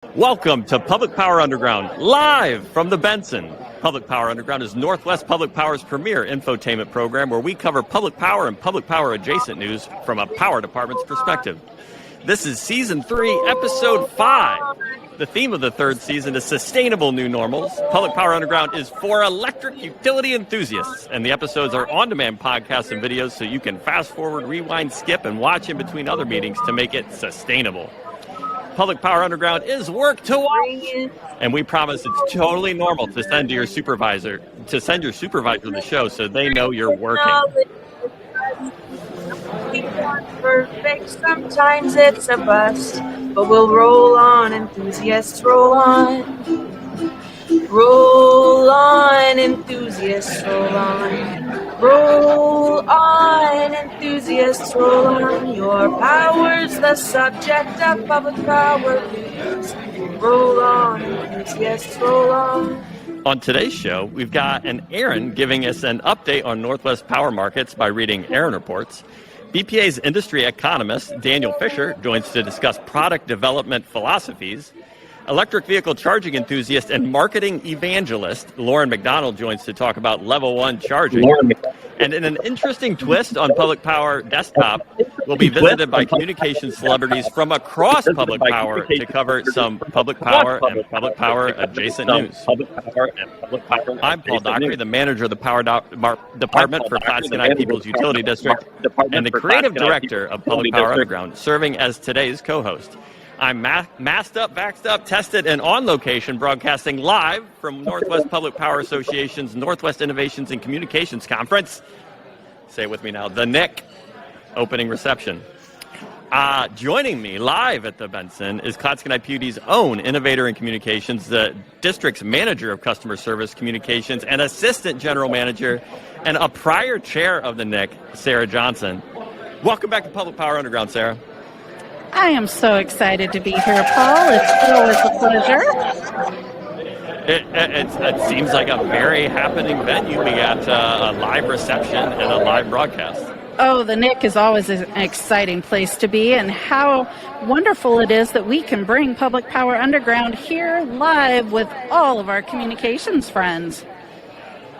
Welcome to Public Power Underground, live from the Benson. Public Power Underground is Northwest Public Power's premier infotainment program where we cover public power and public power adjacent news from a power department's perspective. This is Season 3, Episode 5. The theme of the third season is Sustainable New Normals. Public Power Underground is for electric utility enthusiasts, and the episodes are on-demand podcasts and videos so you can fast-forward, rewind, skip, and watch in between other meetings to make it sustainable. Public Power Underground is work to watch, and we promise it's totally normal to send your supervisor the show so they know you're working. Perfect, sometimes it's a bust, but we'll roll on, enthusiasts, roll on. Roll on, enthusiasts, roll on. Roll on, enthusiasts, roll on. Your power's the subject of public power news. Roll on, enthusiasts, roll on. On today's show, we've got an Erin giving us an update on Northwest power markets by reading Erin reports. BPA's industry economist, Daniel Fisher, joins to discuss product development philosophies. Electric vehicle charging enthusiast and marketing evangelist Loren McDonald joins to talk about level 1 charging. And in an interesting twist on Public Power Desktop, we'll be visited by communications celebrities from across public power to cover some public power and public power adjacent news. I'm Paul Dockery, the manager of the Power Department for Clatskanie People's Utility District and the creative director of Public Power Underground, serving as today's co-host. I'm masked up, vaxxed up, tested, and on location, broadcasting live from Northwest Public Power Association's Northwest Innovations and Communications Conference. Say it with me now, the NIC opening reception. Joining me live at the Benson is Clatskanie PUD's own innovator in communications, the district's manager of customer service communications and assistant general manager, and a prior chair of the NIC, Sarah Johnson. Welcome back to Public Power Underground, Sarah. I am so excited to be here, Paul. It's always a pleasure. It seems like a very happening venue. We got a live reception and a live broadcast. Oh, the NIC is always an exciting place to be, and how wonderful it is that we can bring Public Power Underground here live with all of our communications friends.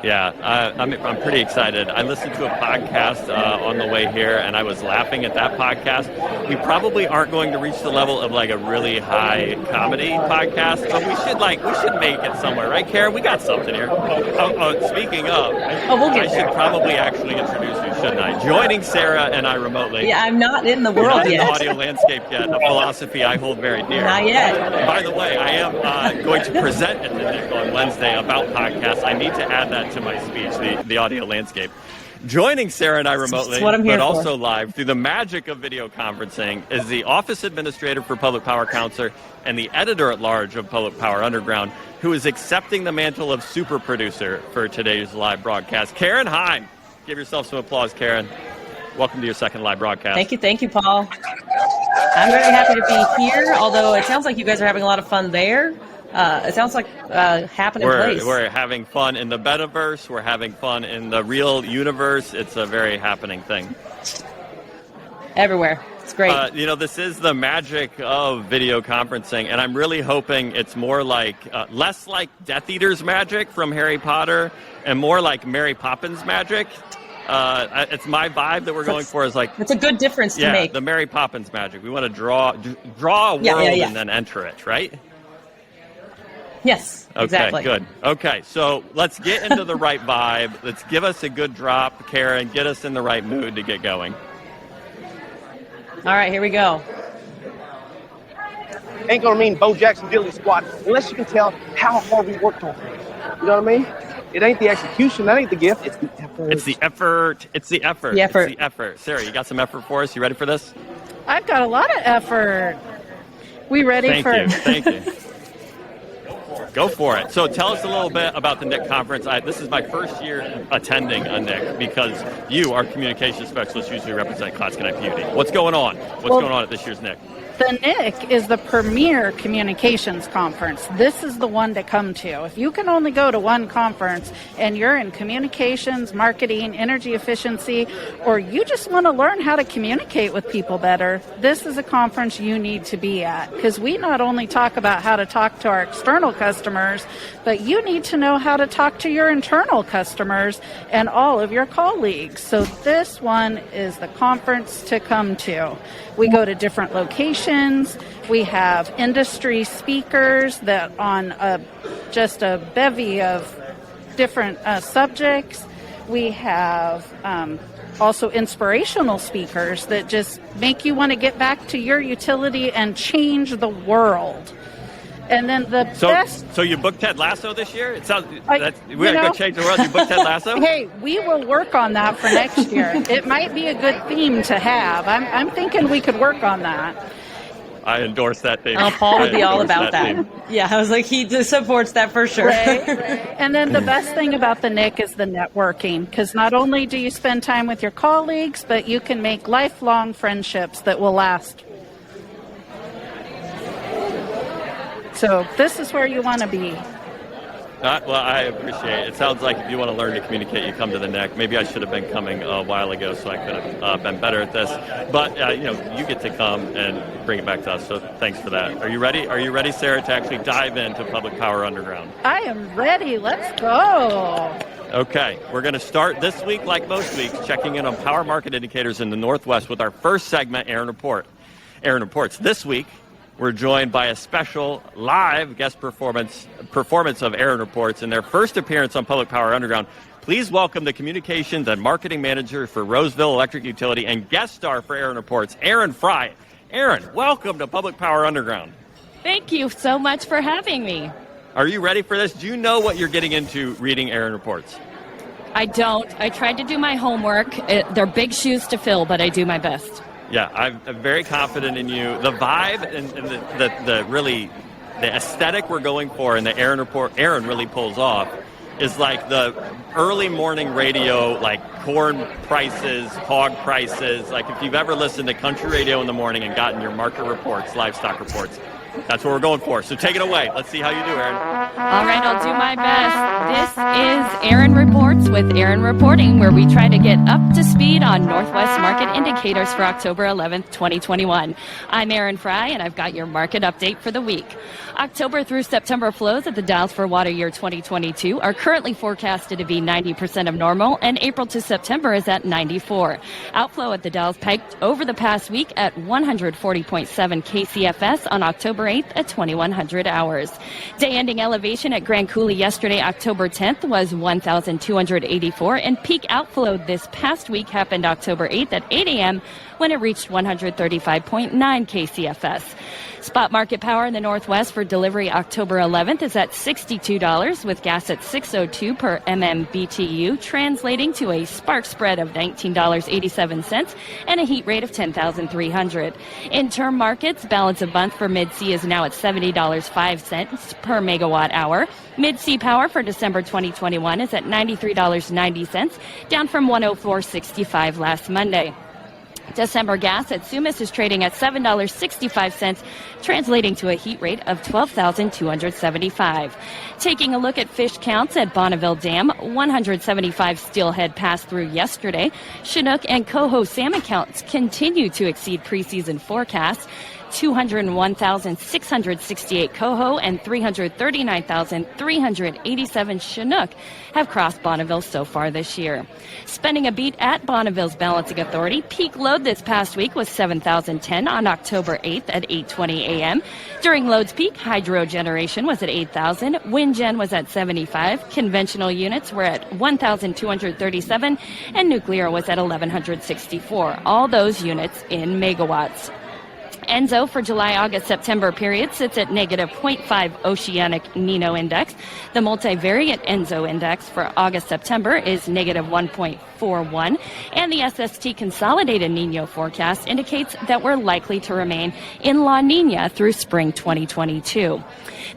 Yeah, I'm pretty excited. I listened to a podcast on the way here, and I was laughing at that podcast. We probably aren't going to reach the level of like a really high comedy podcast, but we should make it somewhere, right, Karen? We got something here. Speaking of, I should probably actually introduce you, shouldn't I? Joining Sarah and I remotely. Yeah, I'm not in the world yet. You're not in the audio landscape yet. A philosophy I hold very dear. Not yet. By the way, I am going to present at the NIC on Wednesday about podcasts. I need to add that to my speech, the audio landscape. Joining Sarah and I remotely, but also live through the magic of video conferencing, is the Office Administrator for Public Power Counselor and the Editor-at-Large of Public Power Underground, who is accepting the mantle of super producer for today's live broadcast, Karen Hine. Give yourself some applause, Karen. Welcome to your second live broadcast. Thank you, Paul. I'm very happy to be here, although it sounds like you guys are having a lot of fun there. It sounds like happening place. We're having fun in the metaverse. We're having fun in the real universe. It's a very happening thing. Everywhere. It's great. This is the magic of video conferencing, and I'm really hoping it's more like, less like Death Eater's magic from Harry Potter and more like Mary Poppins magic. It's my vibe that we're going for is like... It's a good difference to make. Yeah, the Mary Poppins magic. We want to draw a world and then enter it, right? Yes, exactly. Okay, good. Okay, so let's get into the right vibe. Let's give us a good drop, Karen. Get us in the right mood to get going. All right, here we go. Ain't gonna mean Bo Jackson Dilly squat unless you can tell how hard we worked on things. You know what I mean? It ain't the execution, that ain't the gift, it's the effort. It's the effort. The effort. It's the effort. Sarah, you got some effort for us? You ready for this? I've got a lot of effort. We ready for... Thank you. Go for it. So tell us a little bit about the NIC conference. This is my first year attending a NIC because you, our communications specialist, usually represent Clatskanie PUD. What's going on? What's going on at this year's NIC? The NIC is the premier communications conference. This is the one to come to. If you can only go to one conference and you're in communications, marketing, energy efficiency, or you just want to learn how to communicate with people better, this is a conference you need to be at. Because we not only talk about how to talk to our external customers, but you need to know how to talk to your internal customers and all of your colleagues. So this one is the conference to come to. We go to different locations. We have industry speakers that on just a bevy of different subjects. We have also inspirational speakers that just make you want to get back to your utility and change the world. And then the best... So you booked Ted Lasso this year? It sounds we're going to go change the world. You booked Ted Lasso? Hey, we will work on that for next year. It might be a good theme to have. I'm thinking we could work on that. I endorse that theme. Oh, Paul would be all about that. Yeah, I was like, he just supports that for sure. Right. And then the best thing about the NIC is the networking, because not only do you spend time with your colleagues, but you can make lifelong friendships that will last. So this is where you want to be. Well, I appreciate it. It sounds like if you want to learn to communicate, you come to the NEC. Maybe I should have been coming a while ago, so I could have been better at this. But, you get to come and bring it back to us, so thanks for that. Are you ready? Are you ready, Sarah, to actually dive into Public Power Underground? I am ready. Let's go. Okay, we're going to start this week, like most weeks, checking in on power market indicators in the Northwest with our first segment, Arin Report. Arin Reports. This week, we're joined by a special live guest performance of Arin Reports in their first appearance on Public Power Underground. Please welcome the Communications and Marketing Manager for Roseville Electric Utility and guest star for Arin Reports, Erin Frye. Erin, welcome to Public Power Underground. Thank you so much for having me. Are you ready for this? Do you know what you're getting into reading Arin Reports? I don't. I tried to do my homework. They're big shoes to fill, but I do my best. Yeah, I'm very confident in you. The vibe and the aesthetic we're going for in the Arin Report, Erin really pulls off, is like the early morning radio, like corn prices, hog prices. Like if you've ever listened to country radio in the morning and gotten your market reports, livestock reports, that's what we're going for. So take it away. Let's see how you do, Erin. All right, I'll do my best. This is Arin Reports with Erin Reporting, where we try to get up to speed on Northwest market indicators for October 11th, 2021. I'm Erin Frye, and I've got your market update for the week. October through September flows at the Dalles for water year 2022 are currently forecasted to be 90% of normal, and April to September is at 94. Outflow at the Dalles peaked over the past week at 140.7 KCFS on October 8th at 2100 hours. Day-ending elevation at Grand Coulee yesterday, October 10th, was 1,284, and peak outflow this past week happened October 8th at 8 a.m. when it reached 135.9 KCFS. Spot market power in the Northwest for delivery October 11th is at $62, with gas at $6.02 per MMBTU, translating to a spark spread of $19.87 and a heat rate of 10,300. In term markets, balance of month for Mid-C is now at $70.05 per megawatt hour. Mid-C power for December 2021 is at $93.90, down from $104.65 last Monday. December gas at Sumas is trading at $7.65, translating to a heat rate of 12,275. Taking a look at fish counts at Bonneville Dam, 175 steelhead passed through yesterday. Chinook and coho salmon counts continue to exceed preseason forecasts. 201,668 coho and 339,387 Chinook have crossed Bonneville so far this year. Spending a beat at Bonneville's Balancing Authority, peak load this past week was 7,010 on October 8th at 8:20 a.m. During load's peak, hydro generation was at 8,000, wind gen was at 75, conventional units were at 1,237, and nuclear was at 1,164. All those units in megawatts. ENSO for July, August, September period sits at negative 0.5 oceanic Nino index. The multivariate ENSO index for August, September is negative 1.41. And the SST consolidated Nino forecast indicates that we're likely to remain in La Nina through spring 2022.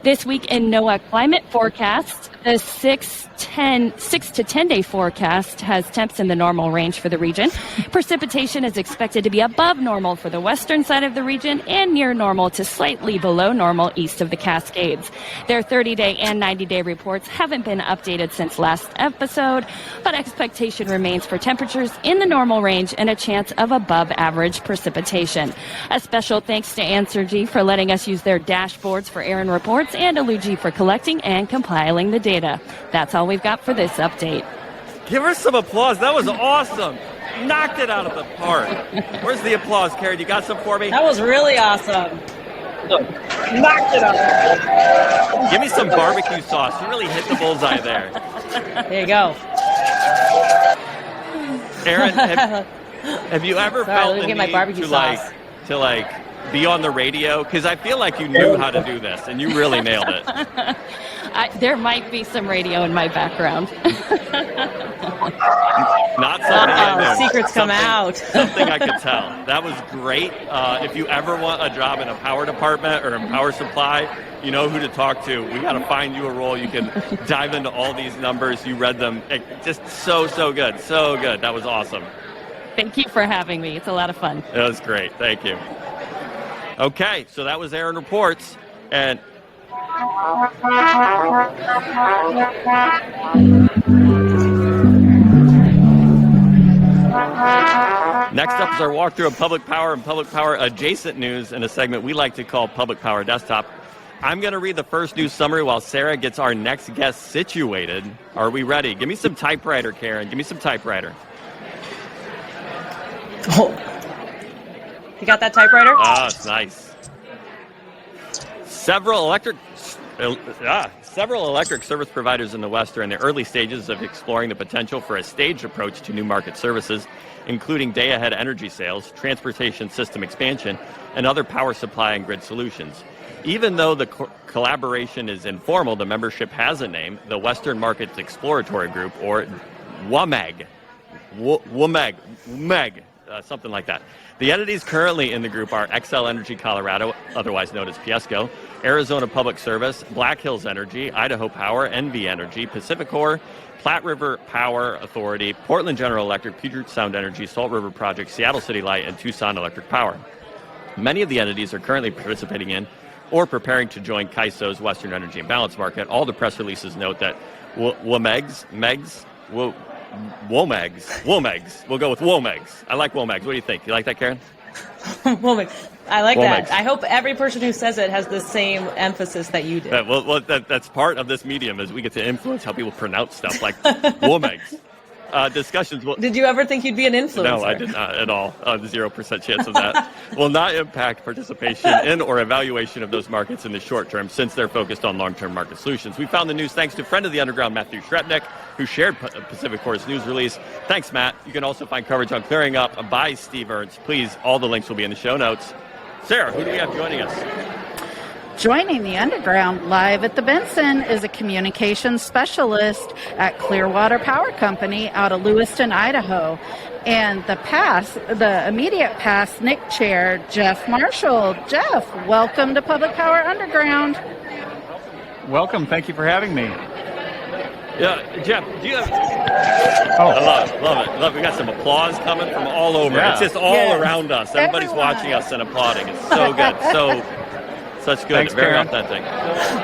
This week in NOAA climate forecast, the 6 to 10 day forecast has temps in the normal range for the region. Precipitation is expected to be above normal for the western side of the region region and near normal to slightly below normal east of the Cascades. Their 30-day and 90-day reports haven't been updated since last episode, but expectation remains for temperatures in the normal range and a chance of above average precipitation. A special thanks to Answergy for letting us use their dashboards for Arin reports and Aluji for collecting and compiling the data. That's all we've got for this update. Give her some applause. That was awesome. Knocked it out of the park. Where's the applause, Karen? You got some for me? That was really awesome. Knocked it out. Give me some barbecue sauce. You really hit the bullseye there. There you go. Erin, have you ever felt the get my need barbecue sauce. to be on the radio? Because I feel like you knew how to do this, and you really nailed it. There might be some radio in my background. Not something I knew. Secrets come out. Something I could tell. That was great. If you ever want a job in a power department or in power supply, you know who to talk to. We got to find you a role. You can dive into all these numbers. You read them. Just so good. So good. That was awesome. Thank you for having me. It's a lot of fun. It was great. Thank you. Okay, so that was Arin Reports. And next up is our walkthrough of public power and public power adjacent news in a segment we like to call Public Power Desktop. I'm going to read the first news summary while Sarah gets our next guest situated. Are we ready? Give me some typewriter, Karen. Give me some typewriter. Oh. You got that typewriter? Oh, it's nice. Several electric service providers in the West are in the early stages of exploring the potential for a staged approach to new market services, including day-ahead energy sales, transportation system expansion, and other power supply and grid solutions. Even though the collaboration is informal, the membership has a name, the Western Markets Exploratory Group, or WMEG. WMEG, something like that. The entities currently in the group are Xcel Energy Colorado, otherwise known as Piesco, Arizona Public Service, Black Hills Energy, Idaho Power, NV Energy, Pacificor, Platte River Power Authority, Portland General Electric, Puget Sound Energy, Salt River Project, Seattle City Light, and Tucson Electric Power. Many of the entities are currently participating in or preparing to join CAISO's Western Energy Imbalance Market. All the press releases note that WMEGs, we'll go with WMEGs. I like WMEGs. What do you think? You like that, Karen? WMEGs. I like WMEGs. that. I hope every person who says it has the same emphasis that you did. That's part of this medium is we get to influence how people pronounce stuff like WMEGs. Discussions will... Did you ever think you'd be an influencer? No, I did not at all. 0% chance of that. Will not impact participation in or evaluation of those markets in the short term since they're focused on long-term market solutions. We found the news thanks to friend of the Underground, Matthew Shrepnick, who shared Pacificor's news release. Thanks, Matt. You can also find coverage on Clearing Up by Steve Ernst. Please, all the links will be in the show notes. Sarah, who do we have joining us? Joining the Underground live at the Benson is a communications specialist at Clearwater Power Company out of Lewiston, Idaho. And the immediate past NIC chair, Jeff Marshall. Jeff, welcome to Public Power Underground. Welcome. Thank you for having me. Yeah, Jeff, do you have... Oh. I love it. We got some applause coming from all over. Yeah. It's just all around us. Everybody's watching us and applauding. It's so good. Such good. Thanks, very Karen. authentic.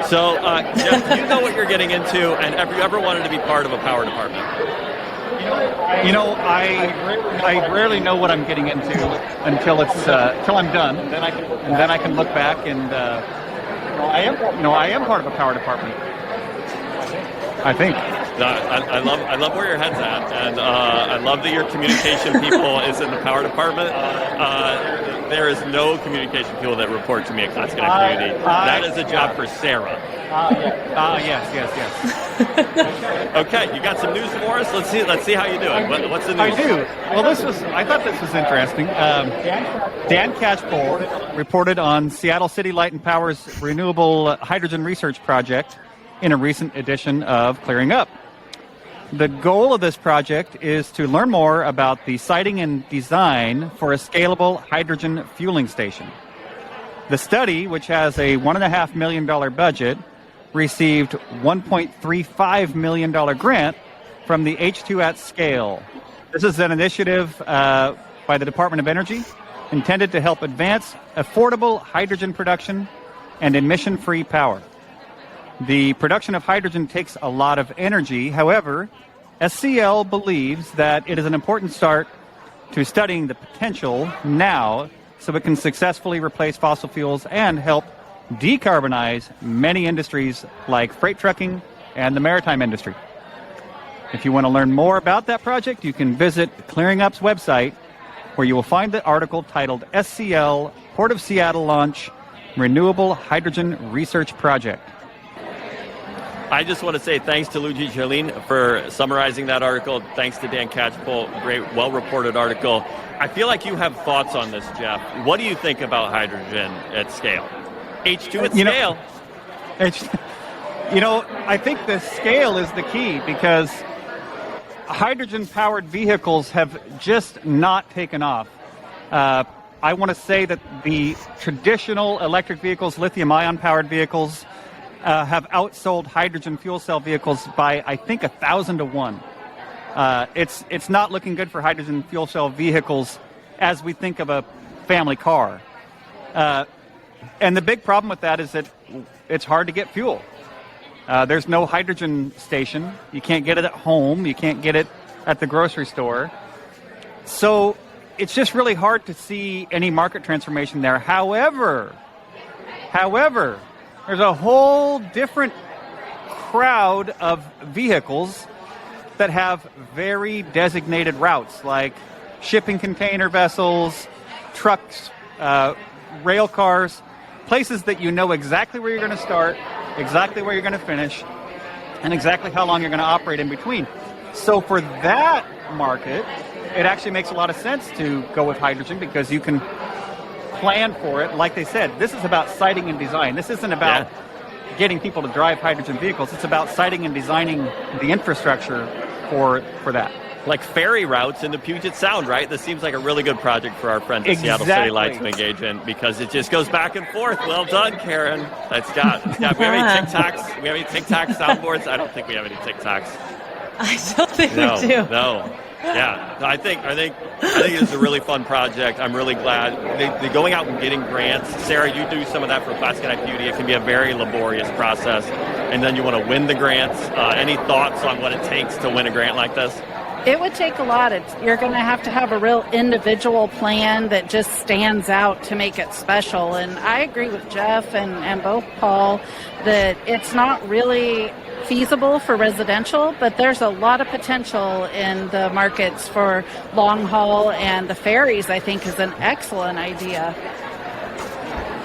So, Jeff, do you know what you're getting into? And have you ever wanted to be part of a power department? You know, I rarely know what I'm getting into until I'm done. Then I can look back and I am part of a power department. I think. I love where your head's at, and I love that your communication people is in the power department. There is no communication people that report to me at Class Connect Community. That is a job for Sarah. Yes. Okay, you got some news for us? Let's see how you're doing. What's the news? I do. Well, I thought this was interesting. Dan Catchpole reported on Seattle City Light and Power's Renewable Hydrogen Research Project in a recent edition of Clearing Up. The goal of this project is to learn more about the siting and design for a scalable hydrogen fueling station. The study, which has a $1.5 million budget, received $1.35 million grant from the H2 at Scale. This is an initiative by the Department of Energy intended to help advance affordable hydrogen production and emission-free power. The production of hydrogen takes a lot of energy. However, SCL believes that it is an important start to studying the potential now so it can successfully replace fossil fuels and help decarbonize many industries like freight trucking and the maritime industry. If you want to learn more about that project, you can visit Clearing Up's website, where you will find the article titled SCL Port of Seattle Launch Renewable Hydrogen Research Project. I just want to say thanks to Luigi Jolene for summarizing that article. Thanks to Dan Catchpole, great, well-reported article. I feel like you have thoughts on this, Jeff. What do you think about hydrogen at scale? H2 at scale. I think the scale is the key, because hydrogen-powered vehicles have just not taken off. I want to say that the traditional electric vehicles, lithium-ion powered vehicles, have outsold hydrogen fuel cell vehicles by, I think, 1,000 to 1. It's not looking good for hydrogen fuel cell vehicles as we think of a family car. And the big problem with that is that it's hard to get fuel. There's no hydrogen station. You can't get it at home. You can't get it at the grocery store. So it's just really hard to see any market transformation there. However, there's a whole different crowd of vehicles that have very designated routes, like shipping container vessels, trucks, rail cars, places that you know exactly where you're going to start, exactly where you're going to finish, and exactly how long you're going to operate in between. So for that market, it actually makes a lot of sense to go with hydrogen, because you can plan for it. Like they said, this is about siting and design. This isn't about getting people to drive hydrogen vehicles. It's about siting and designing the infrastructure for that. Like ferry routes in the Puget Sound, right? This seems like a really good project for our friends at Seattle City Light to engage in, because it just goes back and forth. Well done, Karen. We have any TikToks? We have any TikTok soundboards? I don't think we have any TikToks. I don't think we do. No. Yeah, I think it's a really fun project. I'm really glad they're going out and getting grants. Sarah, you do some of that for Plastic Night Beauty. It can be a very laborious process, and then you want to win the grants. Any thoughts on what it takes to win a grant like this? It would take a lot. You're going to have a real individual plan that just stands out to make it special. And I agree with Jeff and both Paul that it's not really feasible for residential, but there's a lot of potential in the markets for long haul, and the ferries, I think, is an excellent idea.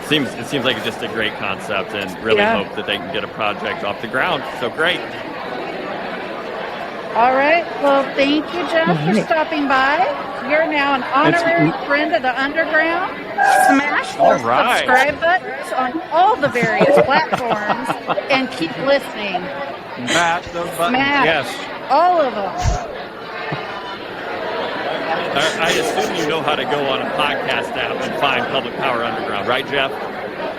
It seems like it's just a great concept, and really hope that they can get a project off the ground. So great. All right. Well, thank you, Jeff, for stopping by. You're now an honorary friend of the Underground. Smash those subscribe buttons on all the various platforms and keep listening. Smash those buttons. Yes. All of them. I assume you know how to go on a podcast app and find Public Power Underground, right, Jeff?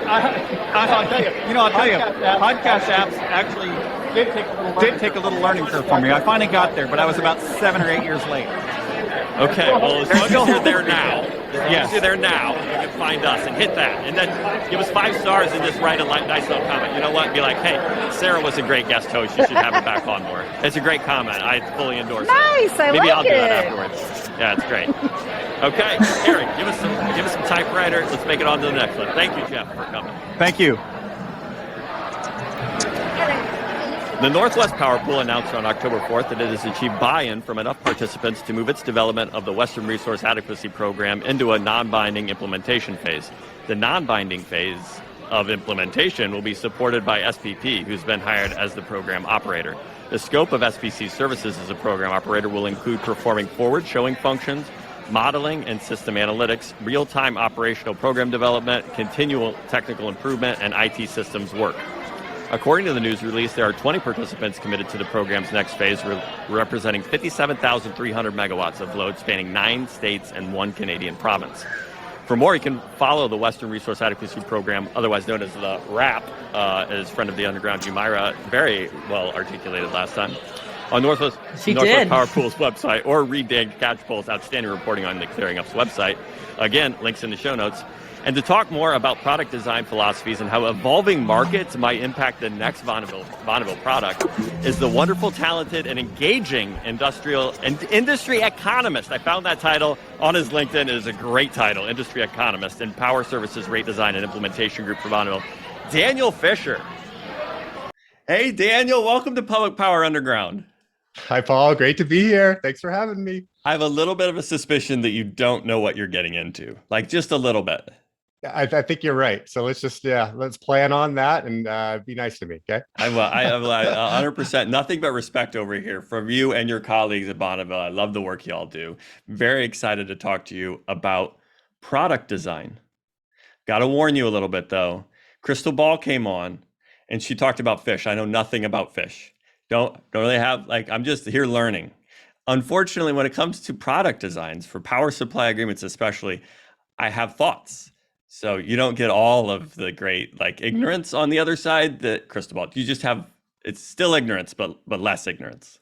I'll tell you, podcast apps actually did take a little learning curve for me. I finally got there, but I was about 7 or 8 years late. Okay, well, as long as you're there now, you can find us and hit that. And then give us 5 stars and just write a nice little comment. You know what? Be like, hey, Sarah was a great guest host. You should have her back on more. It's a great comment. I fully endorse it. Nice, Maybe I'll do that afterwards. Yeah, it's great. Okay, Erin, give us some typewriter. Let's make it on to the next one. Thank you, Jeff, for coming. Thank you. The Northwest Power Pool announced on October 4th that it has achieved buy-in from enough participants to move its development of the Western Resource Adequacy Program into a non-binding implementation phase. The non-binding phase of implementation will be supported by SPP, who's been hired as the program operator. The scope of SPC's services as a program operator will include performing forward-showing functions, modeling and system analytics, real-time operational program development, continual technical improvement, and IT systems work. According to the news release, there are 20 participants committed to the program's next phase, representing 57,300 megawatts of load spanning 9 states and 1 Canadian province. For more, you can follow the Western Resource Adequacy Program, otherwise known as the WRAP, as friend of the Underground, Jumaira very well articulated last time. on Northwest did. Power Pool's website, or read Dan Catchpole's outstanding reporting on the Clearing Up's website. Again, links in the show notes. And to talk more about product design philosophies and how evolving markets might impact the next Bonneville product is the wonderful, talented, and engaging industry economist. I found that title on his LinkedIn. It is a great title, industry economist in Power Services Rate Design and Implementation Group for Bonneville, Daniel Fisher. Hey, Daniel, welcome to Public Power Underground. Hi, Paul. Great to be here. Thanks for having me. I have a little bit of a suspicion that you don't know what you're getting into, like just a little bit. I think you're right. So let's plan on that and be nice to me. Okay. I will 100%. Nothing but respect over here from you and your colleagues at Bonneville. I love the work y'all do. Very excited to talk to you about product design. Got to warn you a little bit though. Crystal Ball came on and she talked about fish. I know nothing about fish. Don't really have, I'm just here learning. Unfortunately, when it comes to product designs for power supply agreements, especially, I have thoughts. So you don't get all of the great ignorance on the other side that Crystal Ball. You just have, it's still ignorance, but less ignorance.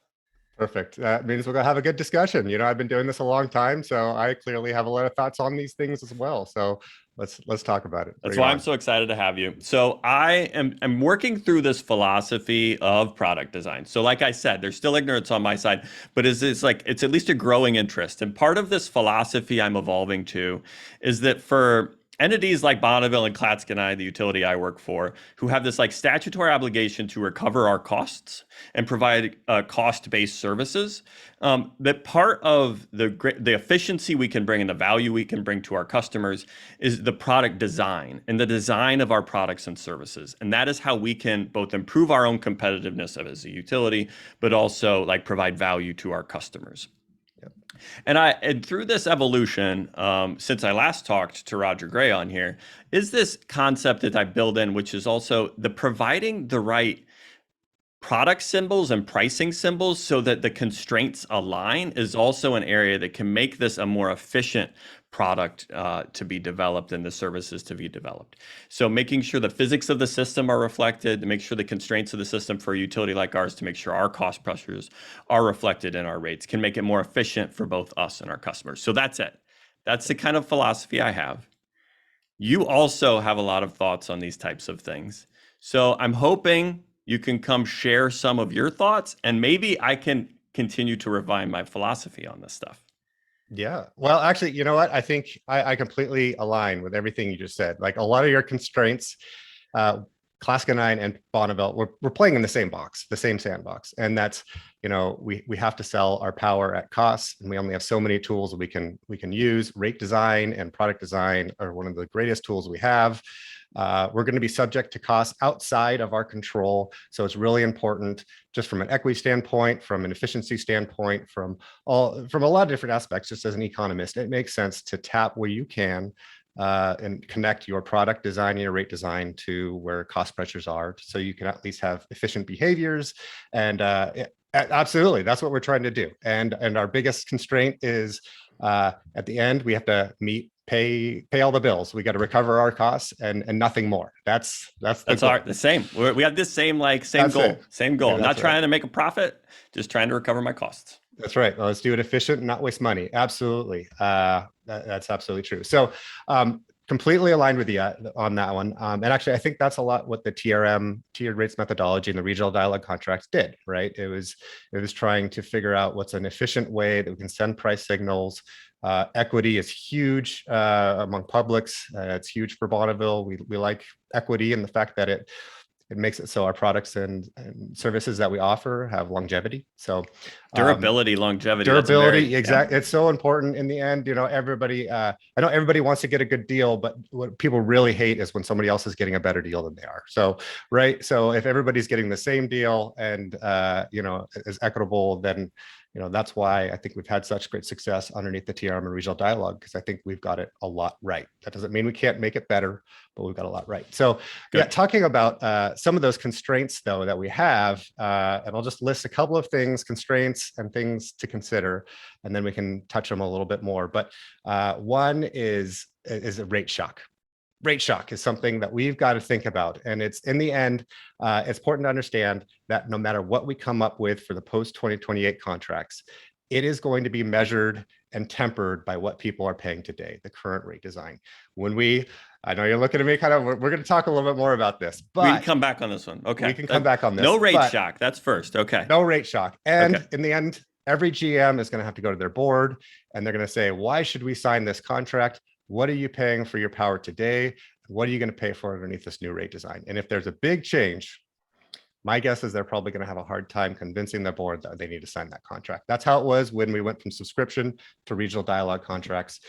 Perfect. That means we're going to have a good discussion. I've been doing this a long time, so I clearly have a lot of thoughts on these things as well. So let's talk about it. That's why I'm so excited to have you. So I'm working through this philosophy of product design. So like I said, there's still ignorance on my side, but it's at least a growing interest. And part of this philosophy I'm evolving to is that for entities like Bonneville and Clatskanie, the utility I work for, who have this statutory obligation to recover our costs and provide cost-based services, that part of the efficiency we can bring and the value we can bring to our customers is the product design and the design of our products and services. And that is how we can both improve our own competitiveness as a utility, but also provide value to our customers. And through this evolution, since I last talked to Roger Gray on here, is this concept that I build in, which is also the providing the right product symbols and pricing symbols so that the constraints align is also an area that can make this a more efficient product to be developed and the services to be developed. So making sure the physics of the system are reflected, to make sure the constraints of the system for a utility like ours, to make sure our cost pressures are reflected in our rates, can make it more efficient for both us and our customers. So that's it. That's the kind of philosophy I have. You also have a lot of thoughts on these types of things. So I'm hoping you can come share some of your thoughts, and maybe I can continue to refine my philosophy on this stuff. Yeah. Well, actually, you know what? I think I completely align with everything you just said. A lot of your constraints, Clatskanie and Bonneville, we're playing in the same box, the same sandbox. And that's, we have to sell our power at cost, and we only have so many tools that we can use. Rate design and product design are one of the greatest tools we have. We're going to be subject to costs outside of our control. So it's really important, just from an equity standpoint, from an efficiency standpoint, from a lot of different aspects. Just as an economist, it makes sense to tap where you can and connect your product design and your rate design to where cost pressures are, so you can at least have efficient behaviors. And absolutely, that's what we're trying to do. And our biggest constraint is at the end, we have to pay all the bills. We got to recover our costs and nothing more. That's the same. We have this same goal. Same goal. Yeah, not trying to make a profit, just trying to recover my costs. That's right. Well, let's do it efficient and not waste money. Absolutely. That's absolutely true. So completely aligned with you on that one. And actually, I think that's a lot what the tiered rates methodology and the regional dialogue contracts did, right? It was trying to figure out what's an efficient way that we can send price signals. Equity is huge among publics. It's huge for Bonneville. We like equity and the fact that it makes it so our products and services that we offer have longevity. So durability, longevity. Durability, exactly. Yeah. It's so important in the end. Everybody, I know everybody wants to get a good deal, but what people really hate is when somebody else is getting a better deal than they are. So, right. So if everybody's getting the same deal and, is equitable, then, that's why I think we've had such great success underneath the TRM and regional dialogue, because I think we've got it a lot right. That doesn't mean we can't make it better, but we've got a lot right. So yeah, talking about some of those constraints though that we have, and I'll just list a couple of things, constraints and things to consider, and then we can touch them a little bit more. But one is a rate shock. rate shock is something that we've got to think about. And it's in the end, it's important to understand that no matter what we come up with for the post-2028 contracts, it is going to be measured and tempered by what people are paying today, the current rate design. I know you're looking at me kind of, we're going to talk a little bit more about this, but we can come back on this one. Okay. We can come back on this. No rate shock. That's first. Okay. No rate shock. And in the end, every GM is going to have to go to their board and they're going to say, why should we sign this contract? What are you paying for your power today? What are you going to pay for underneath this new rate design? And if there's a big change, my guess is they're probably going to have a hard time convincing their board that they need to sign that contract. That's how it was when we went from subscription to regional dialogue contracts.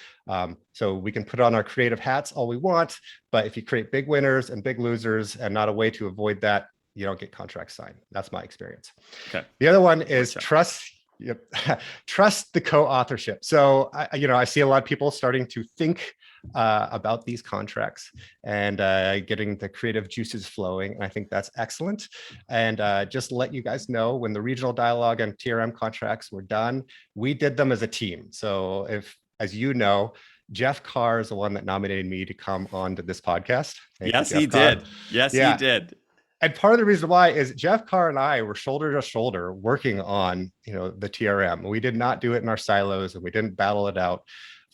So we can put on our creative hats all we want, but if you create big winners and big losers and not a way to avoid that, you don't get contracts signed. That's my experience. Okay. The other one is trust the co-authorship. So I see a lot of people starting to think about these contracts and getting the creative juices flowing. And I think that's excellent. And just let you guys know, when the regional dialogue and TRM contracts were done, we did them as a team. So as you know, Jeff Carr is the one that nominated me to come on to this podcast. Yes, he did. Yes, he did. And part of the reason why is Jeff Carr and I were shoulder to shoulder working on, the TRM. We did not do it in our silos and we didn't battle it out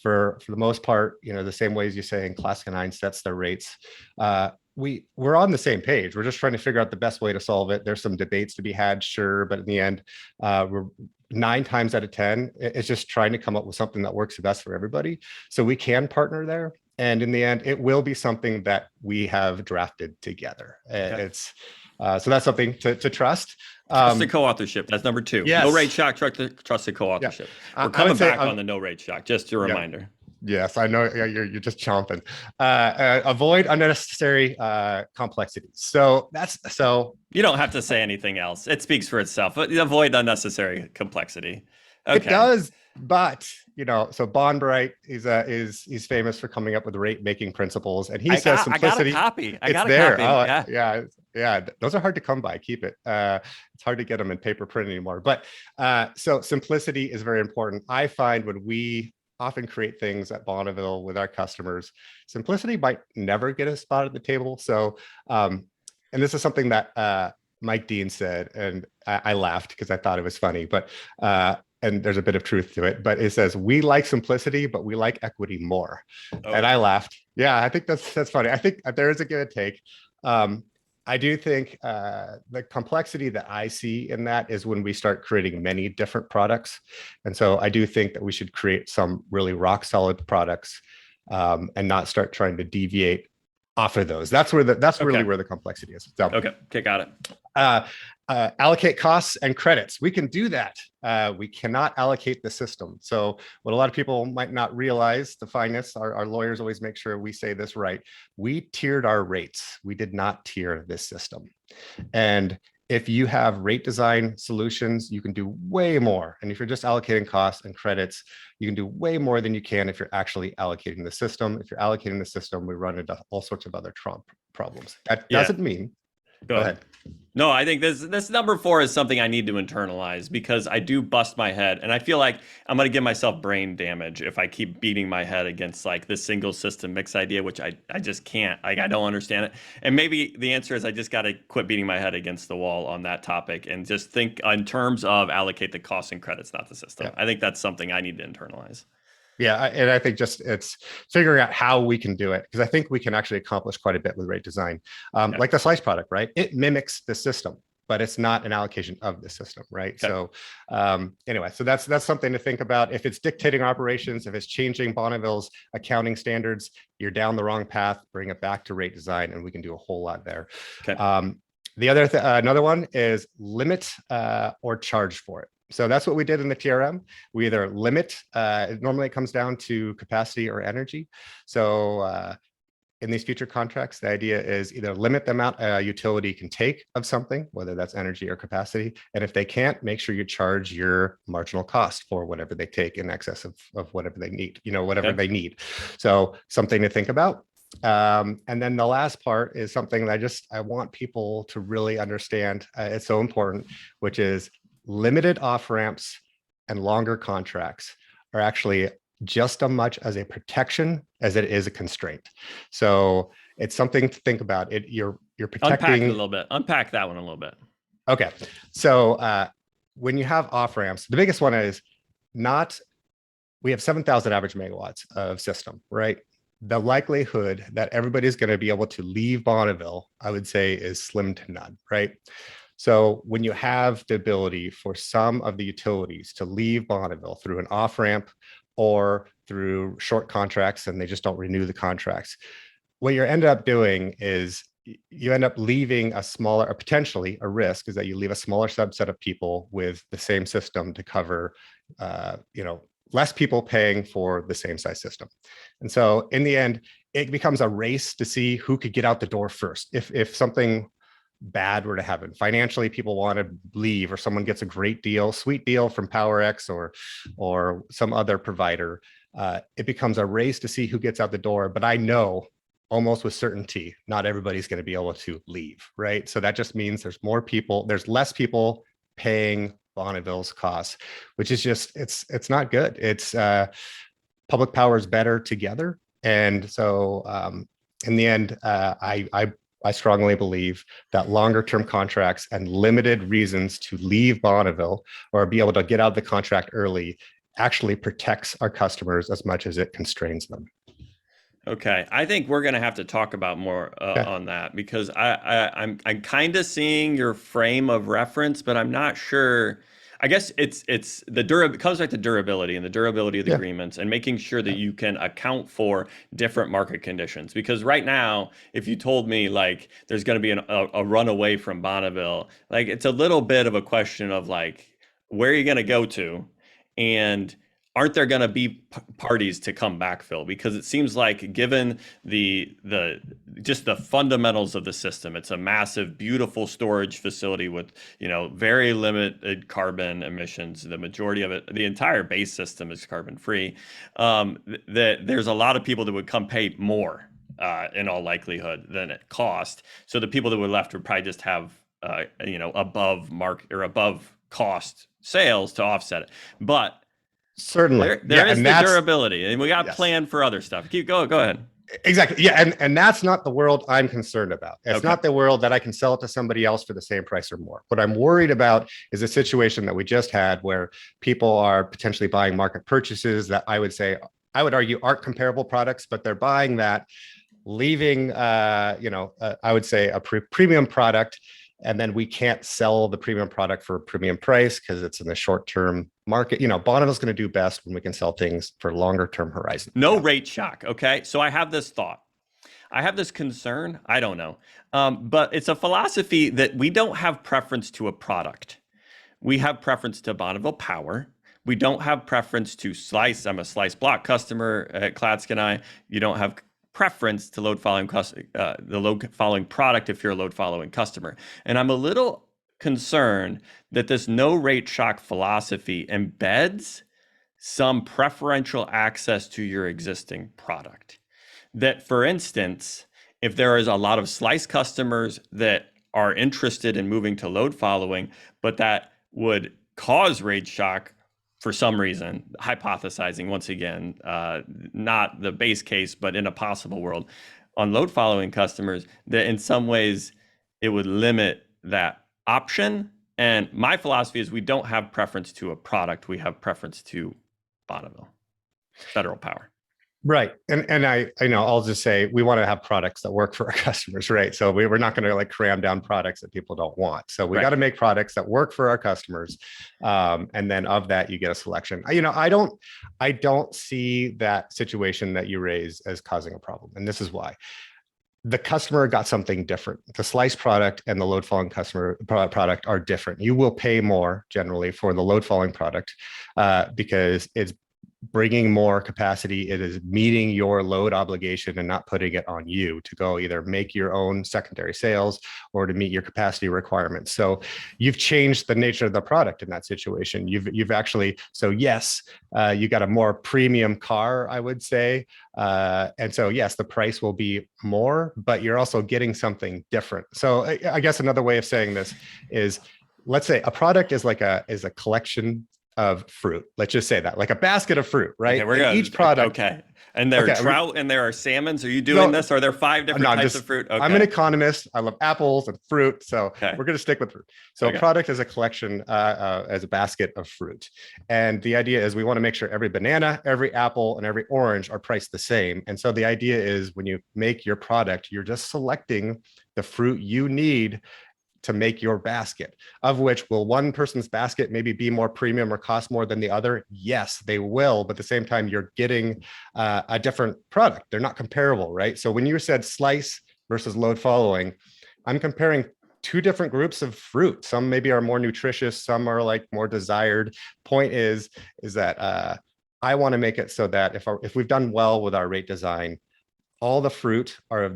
for the most part, the same ways you say in Class 9 sets their rates. We're on the same page. We're just trying to figure out the best way to solve it. There's some debates to be had, sure, but in the end, we're 9 times out of 10, it's just trying to come up with something that works the best for everybody. So we can partner there. And in the end, it will be something that we have drafted together. Okay. So that's something to trust. Trusted co-authorship. That's number 2. Yes. No rate shock, trusted co-authorship. Yeah. We're coming back on the no rate shock, just a reminder. Yes, I know you're just chomping. Avoid unnecessary complexity. So you don't have to say anything else. It speaks for itself. Avoid unnecessary complexity. Okay. It does, but so Bonbright is famous for coming up with rate making principles, and he says simplicity. I got a copy. It's there. Oh, yeah. Those are hard to come by. Keep it. It's hard to get them in paper print anymore. But so simplicity is very important. I find when we often create things at Bonneville with our customers, simplicity might never get a spot at the table. So, and this is something that Mike Dean said, and I laughed because I thought it was funny, but and there's a bit of truth to it, but it says, we like simplicity, but we like equity more. Oh. And I laughed. Yeah, I think that's funny. I think there is a give and take. I do think the complexity that I see in that is when we start creating many different products. And so I do think that we should create some really rock solid products and not start trying to deviate off of those. That's really where the complexity is. So, okay, got it. Allocate costs and credits. We can do that. We cannot allocate the system. So what a lot of people might not realize, the finest, our lawyers always make sure we say this right. We tiered our rates. We did not tier this system. And if you have rate design solutions, you can do way more. And if you're just allocating costs and credits, you can do way more than you can if you're actually allocating the system. If you're allocating the system, we run into all sorts of other problems. That doesn't mean. Go ahead. No, I think this number 4 is something I need to internalize, because I do bust my head, and I feel like I'm going to give myself brain damage if I keep beating my head against like this single system mix idea, which I just can't. I don't understand it. And maybe the answer is I just got to quit beating my head against the wall on that topic and just think in terms of allocate the costs and credits, not the system. Yeah. I think that's something I need to internalize. Yeah, and I think just it's figuring out how we can do it, because I think we can actually accomplish quite a bit with rate design. Like the slice product, right? It mimics the system, but it's not an allocation of the system, right? Okay. So anyway, so that's something to think about. If it's dictating operations, if it's changing Bonneville's accounting standards, you're down the wrong path. Bring it back to rate design, and we can do a whole lot there. Okay. The other another one is limit or charge for it. So that's what we did in the TRM. We either limit, normally it comes down to capacity or energy. So in these future contracts, the idea is either limit the amount a utility can take of something, whether that's energy or capacity. And if they can't, make sure you charge your marginal cost for whatever they take in excess of whatever they need, whatever they need. So something to think about. And then the last part is something that I want people to really understand. It's so important, which is limited off ramps and longer contracts are actually just as much as a protection as it is a constraint. So it's something to think about. You're protecting. Unpack it a little bit. Unpack that one a little bit. Okay. So when you have off ramps, the biggest one is we have 7,000 average megawatts of system, right? The likelihood that everybody's going to be able to leave Bonneville, I would say, is slim to none, right? So when you have the ability for some of the utilities to leave Bonneville through an off ramp or through short contracts and they just don't renew the contracts, what you end up doing is you end up leaving potentially a risk is that you leave a smaller subset of people with the same system to cover, less people paying for the same size system. And so in the end, it becomes a race to see who could get out the door first. If something bad were to happen financially, people want to leave, or someone gets a great deal, sweet deal from PowerX or some other provider, it becomes a race to see who gets out the door. But I know almost with certainty, not everybody's going to be able to leave, right? So that just means there's less people paying Bonneville's costs, which is just, it's not good. It's public power is better together. And so in the end, I strongly believe that longer term contracts and limited reasons to leave Bonneville or be able to get out of the contract early actually protects our customers as much as it constrains them. Okay, I think we're going to have to talk about more on that, because I'm kind of seeing your frame of reference, but I'm not sure. I guess it comes back to durability and the durability of the agreements and making sure that you can account for different market conditions. Because right now, if you told me like there's going to be a runaway from Bonneville, like it's a little bit of a question of like, where are you going to go to? And aren't there going to be parties to come backfill? Because it seems like, given the fundamentals of the system, it's a massive, beautiful storage facility with very limited carbon emissions. The majority of it, the entire base system, is carbon free. That there's a lot of people that would come pay more in all likelihood than it cost. So the people that were left would probably just have above market or above cost sales to offset it. But certainly there is the durability, and we got planned for other stuff. Go ahead. Exactly. Yeah. And that's not the world I'm concerned about. It's not the world that I can sell it to somebody else for the same price or more. What I'm worried about is a situation that we just had where people are potentially buying market purchases that I would argue aren't comparable products, but they're buying that, leaving, I would say a premium product. And then we can't sell the premium product for a premium price because it's in the short-term market. Bonneville's going to do best when we can sell things for longer-term horizon. No rate shock. Okay. So I have this thought. I have this concern. I don't know. But it's a philosophy that we don't have preference to a product. We have preference to Bonneville Power. We don't have preference to Slice. I'm a Slice block customer at Clatskanie. You don't have preference to the load following product if you're a load following customer. And I'm a little concerned that this no rate shock philosophy embeds some preferential access to your existing product. That, for instance, if there is a lot of Slice customers that are interested in moving to load following, but that would cause rate shock for some reason, hypothesizing once again, not the base case, but in a possible world, on load following customers, that in some ways it would limit that option. And my philosophy is we don't have preference to a product, we have preference to Bonneville, federal power. Right. And I know I'll just say we want to have products that work for our customers, right? So we're not going to like cram down products that people don't want. So we got to make products that work for our customers. And then of that, you get a selection. I don't see that situation that you raise as causing a problem. And this is why. The customer got something different. The Slice product and the load following customer product are different. You will pay more generally for the load following product because it's bringing more capacity. It is meeting your load obligation and not putting it on you to go either make your own secondary sales or to meet your capacity requirements. So you've changed the nature of the product in that situation. You've actually, so yes, you got a more premium car, I would say. And so yes, the price will be more, but you're also getting something different. So I guess another way of saying this is, let's say a product is a collection of fruit. Let's just say that, like a basket of fruit, right? Okay, we're And going each product. Okay. And there are trout and there are salmons. Are you doing this? Or are there 5 different types of fruit? Okay. I'm an economist. I love apples and fruit. So Okay. we're going to stick with fruit. So a product is a collection as a basket of fruit. And the idea is we want to make sure every banana, every apple, and every orange are priced the same. And so the idea is when you make your product, you're just selecting the fruit you need to make your basket, of which will one person's basket maybe be more premium or cost more than the other? Yes, they will. But at the same time, you're getting a different product. They're not comparable, right? So when you said slice versus load following, I'm comparing 2 different groups of fruit. Some maybe are more nutritious, some are like more desired. Point is that I want to make it so that if we've done well with our rate design, all the fruit are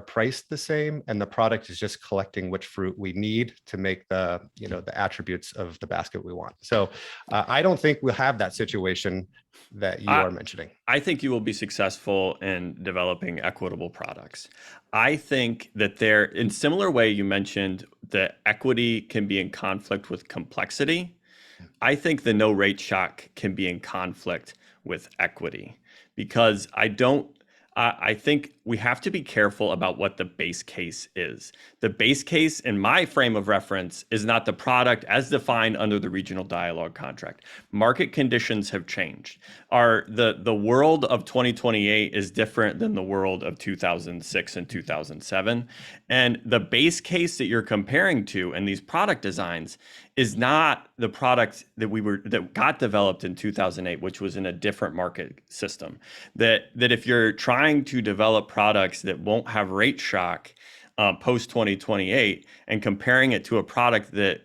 priced the same, and the product is just collecting which fruit we need to make the attributes of the basket we want. So I don't think we'll have that situation that you are mentioning. I think you will be successful in developing equitable products. I think that in similar way you mentioned that equity can be in conflict with complexity. I think the no rate shock can be in conflict with equity, because I think we have to be careful about what the base case is. The base case in my frame of reference is not the product as defined under the regional dialogue contract. Market conditions have changed. The world of 2028 is different than the world of 2006 and 2007. And the base case that you're comparing to in these product designs is not the product that got developed in 2008, which was in a different market system. That if you're trying to develop products that won't have rate shock post 2028 and comparing it to a product that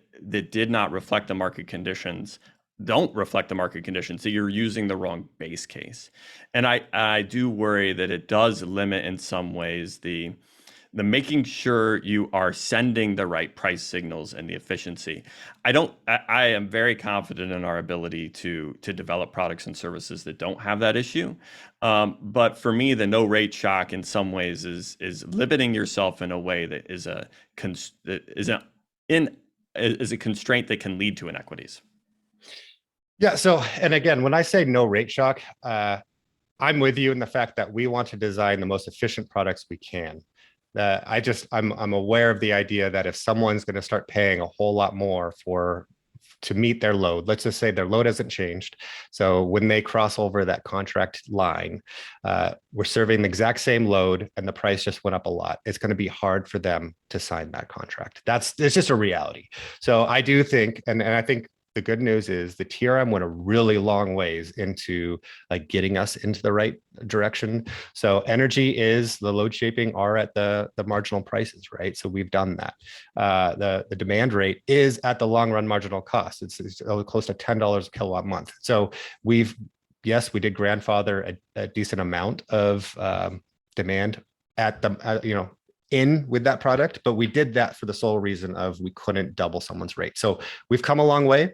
did not reflect the market conditions, don't reflect the market conditions, so you're using the wrong base case. And I do worry that it does limit in some ways the making sure you are sending the right price signals and the efficiency. I am very confident in our ability to develop products and services that don't have that issue. But for me, the no rate shock in some ways is limiting yourself in a way that is a constraint that can lead to inequities. Yeah. So, and again, when I say no rate shock, I'm with you in the fact that we want to design the most efficient products we can. I'm aware of the idea that if someone's going to start paying a whole lot more to meet their load, let's just say their load hasn't changed. So when they cross over that contract line, we're serving the exact same load and the price just went up a lot. It's going to be hard for them to sign that contract. It's just a reality. So I do think, and I think the good news is the TRM went a really long ways into like getting us into the right direction. So energy is the load shaping are at the marginal prices, right? So we've done that. The demand rate is at the long run marginal cost. It's close to $10 a kilowatt month. So we did grandfather a decent amount of demand at in with that product, but we did that for the sole reason of we couldn't double someone's rate. So we've come a long way.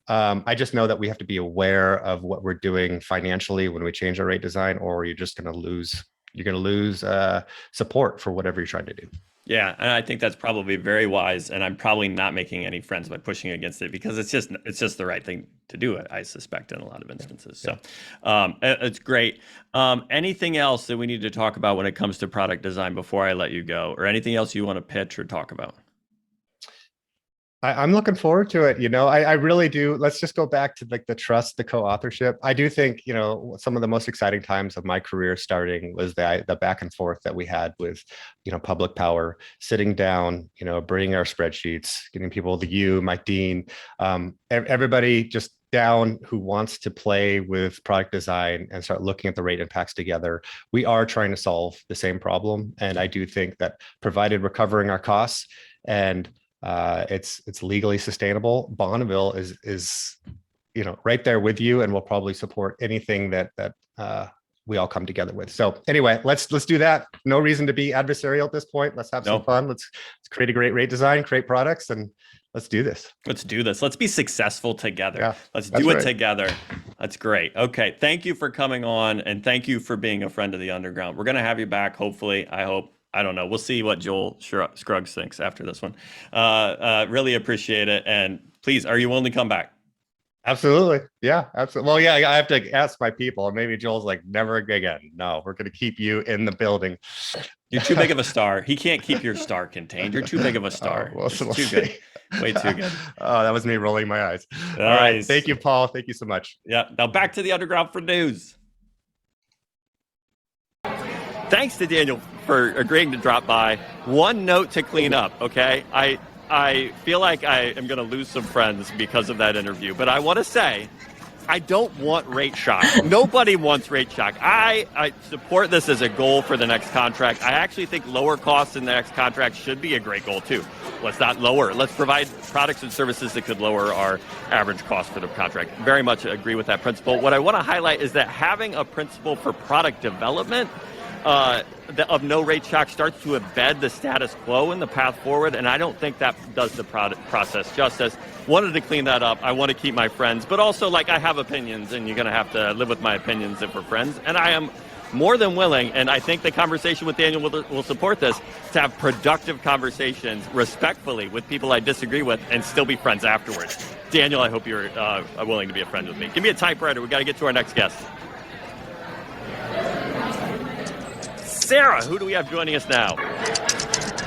I just know that we have to be aware of what we're doing financially when we change our rate design, or you're just going to lose support for whatever you're trying to do. Yeah, and I think that's probably very wise, and I'm probably not making any friends by pushing against it because it's just the right thing to do. I suspect in a lot of instances. So it's great. Anything else that we need to talk about when it comes to product design before I let you go, or anything else you want to pitch or talk about? I'm looking forward to it. I really do. Let's just go back to like the trust, the co-authorship. I do think, some of the most exciting times of my career starting was the back and forth that we had with, public power, sitting down, bringing our spreadsheets, getting people, Mike Dean, everybody just down who wants to play with product design and start looking at the rate impacts together. We are trying to solve the same problem. And I do think that provided we're covering our costs and it's legally sustainable, Bonneville is right there with you, and will probably support anything that we all come together with. So anyway, let's do that. No reason to be adversarial at this point. Let's have some fun. Let's create a great rate design, create products, and let's do this. Let's do this. Let's be successful together. Yeah, let's do it together. That's great. Okay. Thank you for coming on, and thank you for being a friend of the underground. We're going to have you back. Hopefully, I hope. I don't know. We'll see what Joel Scruggs thinks after this one. Really appreciate it. And please, are you willing to come back? Absolutely. Yeah, absolutely. Well, yeah, I have to ask my people. And maybe Joel's like, never again. No, we're going to keep you in the building. You're too big of a star. He can't keep your star contained. You're too big of a star. We'll too see. good. Way too good. Oh, that was me rolling my eyes. Nice. All right. Thank you, Paul. Thank you so much. Yeah. Now back to the underground for news. Thanks to Daniel for agreeing to drop by. One note to clean up, okay? I feel like I am going to lose some friends because of that interview, but I want to say I don't want rate shock. Nobody wants rate shock. I support this as a goal for the next contract. I actually think lower costs in the next contract should be a great goal, too. Let's not lower. Let's provide products and services that could lower our average cost for the contract. Very much agree with that principle. What I want to highlight is that having a principle for product development of no rate shock starts to embed the status quo in the path forward, and I don't think that does the process justice. Wanted to clean that up. I want to keep my friends, but also, like, I have opinions, and you're going to have to live with my opinions if we're friends, and I am more than willing, and I think the conversation with Daniel will support this, to have productive conversations respectfully with people I disagree with and still be friends afterwards. Daniel, I hope you're willing to be a friend with me. Give me a typewriter. We got to get to our next guest. Sarah, who do we have joining us now?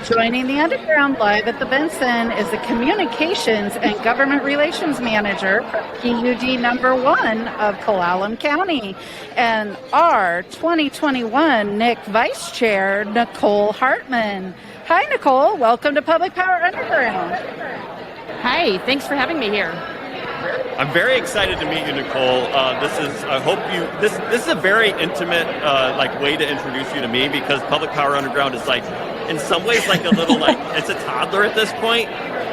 Joining the Underground live at the Benson is the Communications and Government Relations Manager for PUD number 1 of Clallam County, and our 2021 NIC Vice Chair, Nicole Hartman. Hi, Nicole. Welcome to Public Power Underground. Hi, thanks for having me here. I'm very excited to meet you, Nicole. This is a very intimate way to introduce you to me, because Public Power Underground is in some ways a little it's a toddler at this point,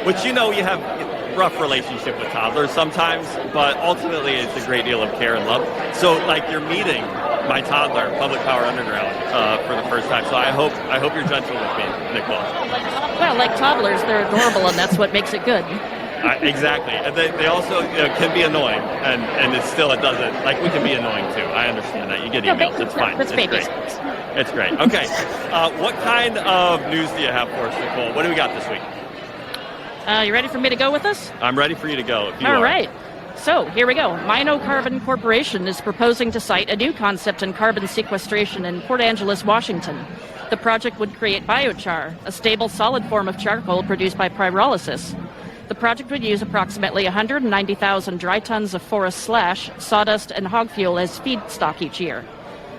which you have rough relationship with toddlers sometimes, but ultimately it's a great deal of care and love. So you're meeting my toddler, Public Power Underground, for the first time. So I hope you're gentle with me, Nicole. Well, like toddlers, they're adorable, and that's what makes it good. Exactly. And they also can be annoying, and it doesn't, we can be annoying too. I understand that. You get emails. It's fine. It's babies. Great. It's great. Okay. What kind of news do you have for us, Nicole? What do we got this week? You ready for me to go with us? I'm ready for you to go. If you All are. right. So here we go. Mino Carbon Corporation is proposing to site a new concept in carbon sequestration in Port Angeles, Washington. The project would create biochar, a stable solid form of charcoal produced by pyrolysis. The project would use approximately 190,000 dry tons of forest slash, sawdust, and hog fuel as feedstock each year.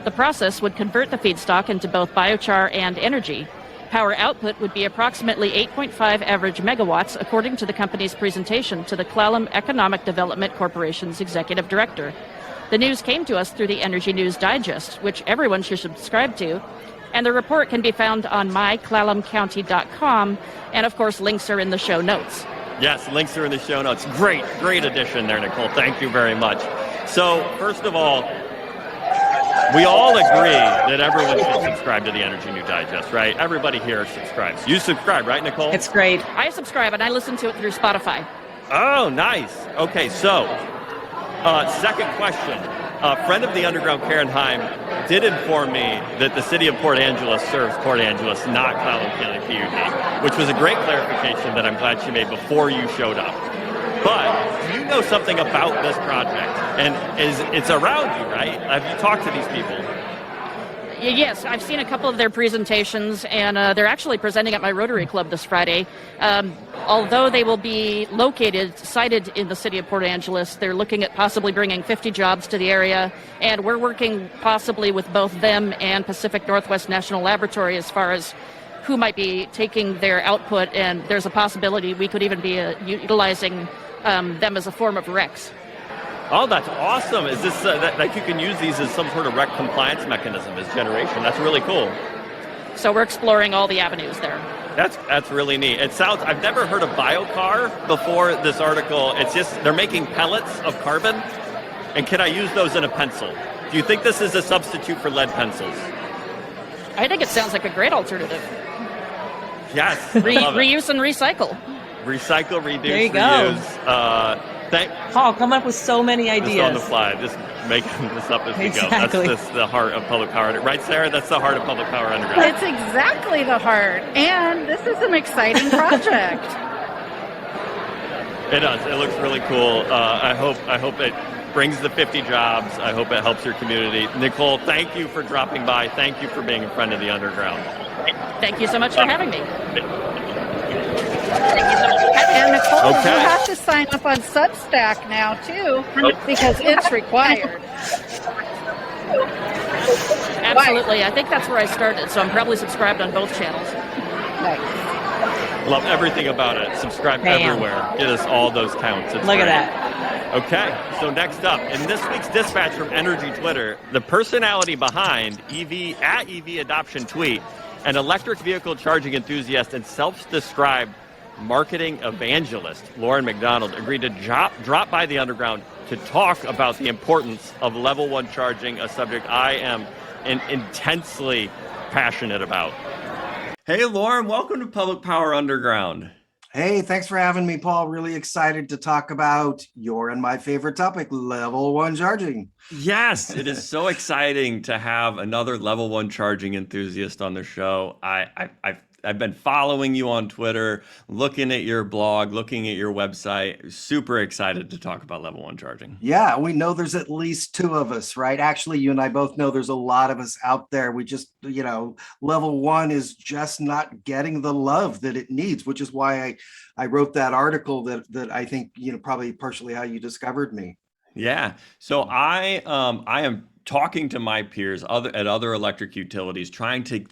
The process would convert the feedstock into both biochar and energy. Power output would be approximately 8.5 average megawatts, according to the company's presentation to the Clallam Economic Development Corporation's executive director. The news came to us through the Energy News Digest, which everyone should subscribe to, and the report can be found on myclallamcounty.com, and of course links are in the show notes. Yes, links are in the show notes. Great addition there, Nicole. Thank you very much. So, first of all, we all agree that everyone should subscribe to the Energy News Digest, right? Everybody here subscribes. You subscribe, right, Nicole? It's great. I subscribe, and I listen to it through Spotify. Oh, nice. Okay, so, second question. A friend of the Underground, Karen Heim, did inform me that the city of Port Angeles serves Port Angeles, not Clallam County PUD, which was a great clarification that I'm glad she made before you showed up. But do you know something about this project? And it's around you, right? Have you talked to these people? Yes, I've seen a couple of their presentations, and they're actually presenting at my Rotary Club this Friday. Although they will be sited in the city of Port Angeles, they're looking at possibly bringing 50 jobs to the area, and we're working possibly with both them and Pacific Northwest National Laboratory as far as who might be taking their output, and there's a possibility we could even be utilizing them as a form of RECs. Oh, that's awesome. Is this that you can use these as some sort of REC compliance mechanism as generation? That's really cool. So we're exploring all the avenues there. That's really neat. I've never heard of biochar before this article. It's just they're making pellets of carbon, and can I use those in a pencil? Do you think this is a substitute for lead pencils? I think it sounds like a great alternative. Yes. Reuse and recycle. Recycle, reduce, there you reuse. Go. Paul, come up with so many ideas. Just on the fly, just making this up as we go. That's the heart of Public Power. Right, Sarah? That's the heart of Public Power Underground. It's exactly the heart. And this is an exciting project. It does. It looks really cool. I hope it brings the 50 jobs. I hope it helps your community. Nicole, thank you for dropping by. Thank you for being a friend of the underground. Thank you so much for having me. And Nicole, you have to sign up on Substack now too, because it's required. Absolutely. I think that's where I started, so I'm probably subscribed on both channels. Nice. Love everything about it. Subscribe everywhere. Get us all those counts. It's Look great. at that. Okay, so next up, in this week's dispatch from Energy Twitter, the personality behind EV adoption tweet, an electric vehicle charging enthusiast and self-described marketing evangelist, Loren McDonald, agreed to drop by the underground to talk about the importance of level 1 charging, a subject I am intensely passionate about. Hey, Loren, welcome to Public Power Underground. Hey, thanks for having me, Paul. Really excited to talk about your and my favorite topic, level 1 charging. Yes, it is so exciting to have another level 1 charging enthusiast on the show. I've been following you on Twitter, looking at your blog, looking at your website. Super excited to talk about level 1 charging. Yeah, we know there's at least 2 of us, right? Actually, you and I both know there's a lot of us out there. We just, level 1 is just not getting the love that it needs, which is why I wrote that article that I think, probably partially how you discovered me. Yeah. So I am talking to my peers at other electric utilities, trying to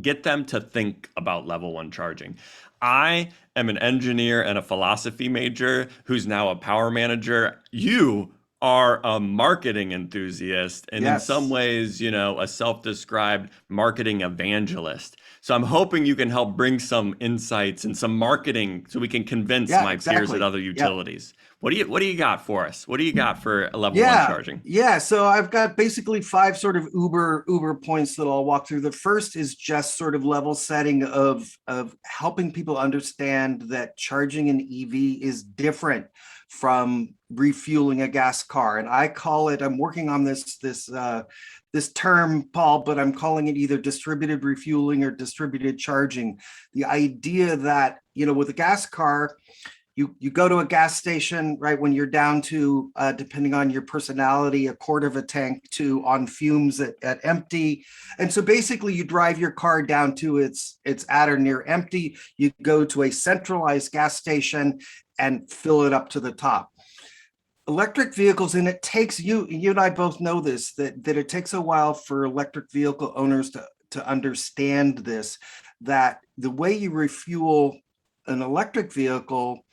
get them to think about level 1 charging. I am an engineer and a philosophy major who's now a power manager. You are a marketing enthusiast and in some ways, a self-described marketing evangelist. So I'm hoping you can help bring some insights and some marketing so we can convince my peers at other utilities. What do you got for us? What do you got for level 1 charging? Yeah, so I've got basically 5 sort of uber points that I'll walk through. The first is just sort of level setting of helping people understand that charging an EV is different from refueling a gas car. And I call it, I'm working on this term, Paul, but I'm calling it either distributed refueling or distributed charging. The idea that, with a gas car, you go to a gas station, right, when you're down to, depending on your personality, a quarter of a tank to on fumes at empty. And so basically you drive your car down to it's at or near empty. You go to a centralized gas station and fill it up to the top. Electric vehicles, and it takes you and I both know this, that it takes a while for electric vehicle owners to understand this, that the way you refuel an electric vehicle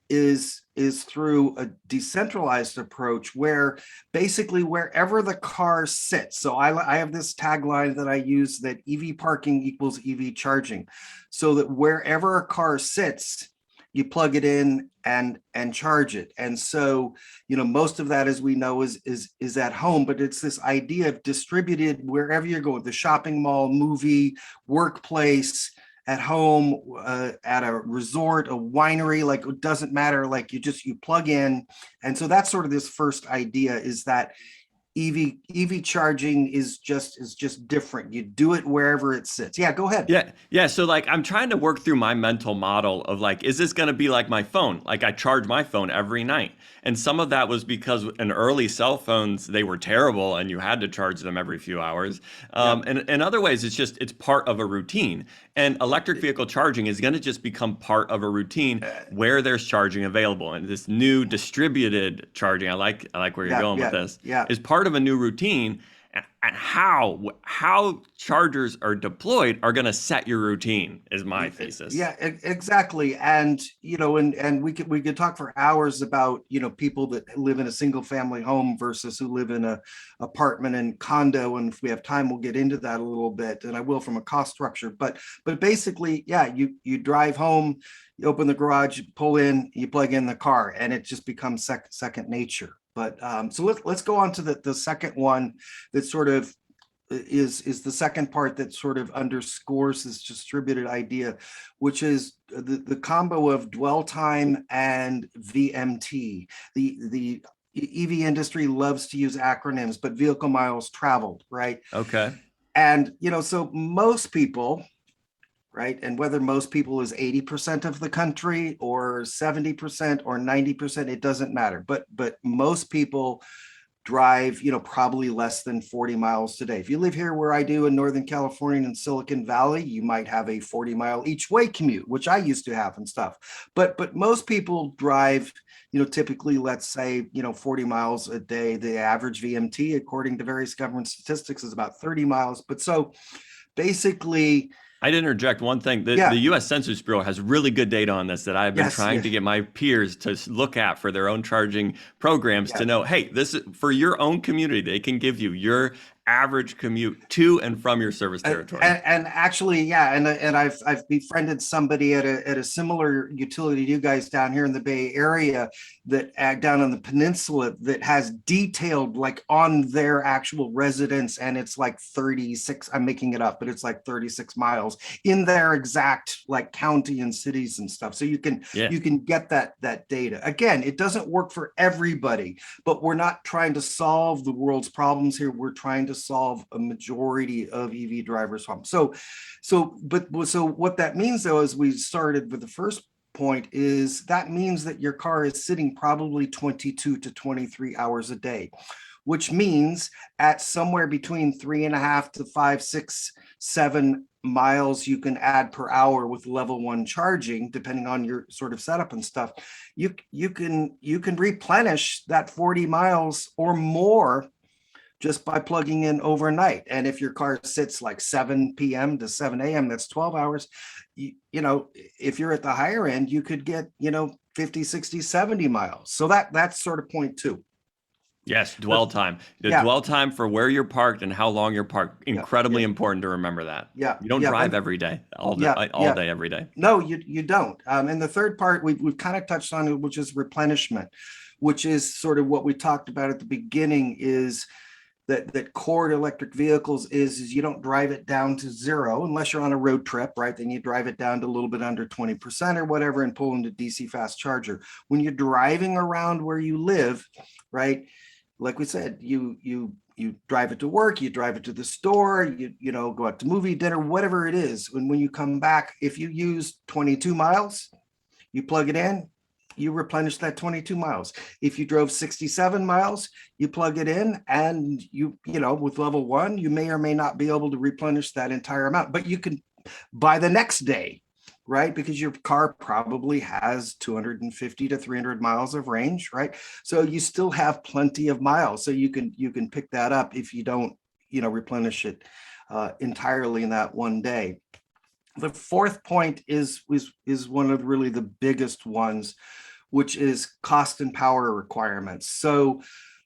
is through a decentralized approach where basically wherever the car sits. So I have this tagline that I use, that EV parking equals EV charging, so that wherever a car sits, you plug it in and charge it. And so, most of that, as we know, is at home, but it's this idea of distributed wherever you're going, the shopping mall, movie, workplace, at home, at a resort, a winery, like it doesn't matter, like you plug in. And so that's sort of this first idea, is that EV charging is just different. You do it wherever it sits. Yeah, go ahead. Yeah. So I'm trying to work through my mental model of is this going to be like my phone? Like I charge my phone every night. And some of that was because in early cell phones, they were terrible and you had to charge them every few hours. And in other ways, it's part of a routine. And electric vehicle charging is going to just become part of a routine where there's charging available. And this new distributed charging, I like where you're going with this, is part of a new routine. And how chargers are deployed are going to set your routine is my thesis. Yeah, exactly. And and we could talk for hours about people that live in a single family home versus who live in a apartment and condo. And if we have time, we'll get into that a little bit. And I will, from a cost structure. But basically, you drive home, you open the garage, you pull in, you plug in the car, and it just becomes second nature. But so let's go on to the second one that sort of is the second part that sort of underscores this distributed idea, which is the combo of dwell time and VMT. The EV industry loves to use acronyms, but vehicle miles traveled, right? Okay. And so most people right? And whether most people is 80% of the country or 70% or 90%, it doesn't matter. But most people drive, probably less than 40 miles today. If you live here where I do in Northern California and Silicon Valley, you might have a 40-mile each way commute, which I used to have and stuff. But most people drive, typically, let's say, 40 miles a day. The average VMT, according to various government statistics, is about 30 miles. But so basically, I'd interject one thing. The U.S. Census Bureau has really good data on this that I've been trying to get my peers to look at for their own charging programs to know, hey, this is for your own community. They can give you your average commute to and from your service territory. And actually, and I've befriended somebody at a similar utility to you guys down here in the Bay Area, that down on the peninsula, that has detailed like on their actual residence, and it's like 36, I'm making it up, but it's like 36 miles in their exact like county and cities and stuff. So you can get that data. Again, it doesn't work for everybody, but we're not trying to solve the world's problems here. We're trying to solve a majority of EV drivers' problems. So what that means, though, as we started with the first point, is that means that your car is sitting probably 22 to 23 hours a day, which means at somewhere between 3.5 to 5, 6, 7 miles you can add per hour with level 1 charging, depending on your sort of setup and stuff, you can replenish that 40 miles or more just by plugging in overnight. And if your car sits like 7 p.m. to 7 a.m., that's 12 hours. If you're at the higher end, you could get, 50, 60, 70 miles. So that's sort of point 2. Yes, dwell time. Dwell time for where you're parked and how long you're parked. Incredibly important to remember that. Yeah. You don't drive every day, all day, every day. No, you don't. And the third part we've kind of touched on, which is replenishment, which is sort of what we talked about at the beginning, is that core to electric vehicles is you don't drive it down to zero unless you're on a road trip, right? Then you drive it down to a little bit under 20% or whatever and pull into DC fast charger. When you're driving around where you live, right? Like we said, you drive it to work, you drive it to the store, you go out to movie, dinner, whatever it is. When you come back, if you use 22 miles, you plug it in, you replenish that 22 miles. If you drove 67 miles, you plug it in, and with level 1, you may or may not be able to replenish that entire amount, but you can by the next day, right? Because your car probably has 250 to 300 miles of range, right? So you still have plenty of miles. So you can pick that up if you don't, replenish it entirely in that one day. The fourth point is one of really the biggest ones, which is cost and power requirements. So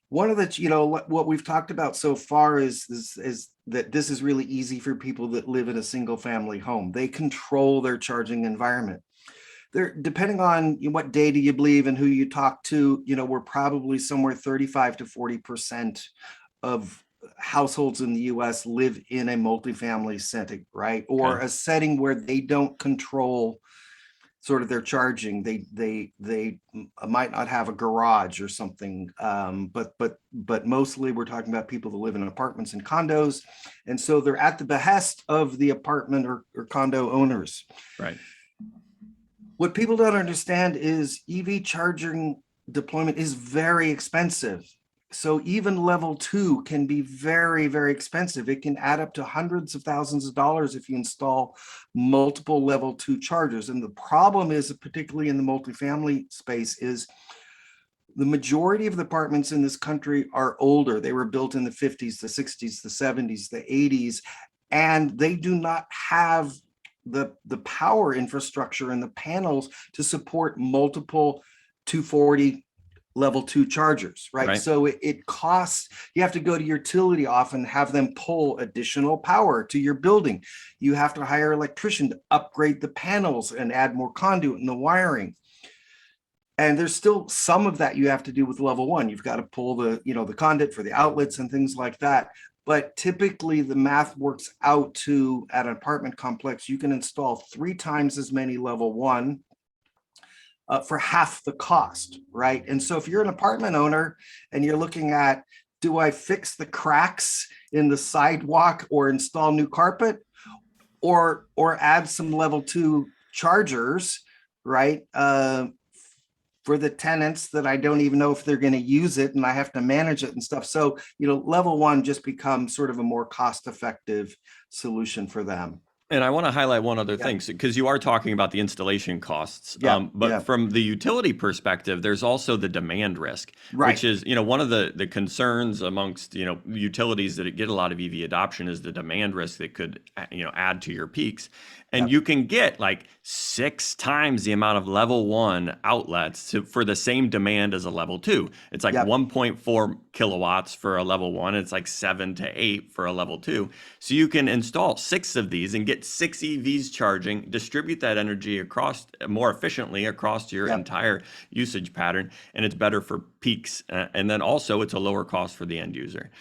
one of the, what we've talked about so far is that this is really easy for people that live in a single family home. They control their charging environment. They're, depending on what data you believe and who you talk to, we're probably somewhere 35 to 40% of households in the US live in a multifamily setting, right? Or a setting where they don't control sort of their charging. They might not have a garage or something, but mostly we're talking about people that live in apartments and condos, and so they're at the behest of the apartment or condo owners. Right. What people don't understand is EV charging deployment is very expensive. So even level 2 can be very, very expensive. It can add up to hundreds of thousands of dollars if you install multiple level 2 chargers. And the problem is, particularly in the multifamily space, is the majority of the apartments in this country are older. They were built in the 50s, the 60s, the 70s, the 80s, and they do not have the power infrastructure and the panels to support multiple 240 level 2 chargers, right? So it costs, you have to go to your utility often, have them pull additional power to your building. You have to hire an electrician to upgrade the panels and add more conduit in the wiring. And there's still some of that you have to do with level 1. You've got to pull the conduit for the outlets and things like that. But typically the math works out to, at an apartment complex, you can install 3 times as many level 1 for half the cost, right? And so if you're an apartment owner and you're looking at, do I fix the cracks in the sidewalk or install new carpet? or add some level 2 chargers, right? For the tenants that I don't even know if they're going to use it, and I have to manage it and stuff. So, level 1 just becomes sort of a more cost-effective solution for them. And I want to highlight one other thing, because you are talking about the installation costs. But from the utility perspective, there's also the demand risk, which is, one of the concerns amongst, utilities that get a lot of EV adoption is the demand risk that could, add to your peaks. And you can get like 6 times the amount of level 1 outlets for the same demand as a level 2. It's like 1.4 kilowatts for a level 1. It's like 7 to 8 for a level 2. So you can install 6 of these and get 6 EVs charging, distribute that energy more efficiently across your entire usage pattern, and it's better for peaks. And then also it's a lower cost for the end user.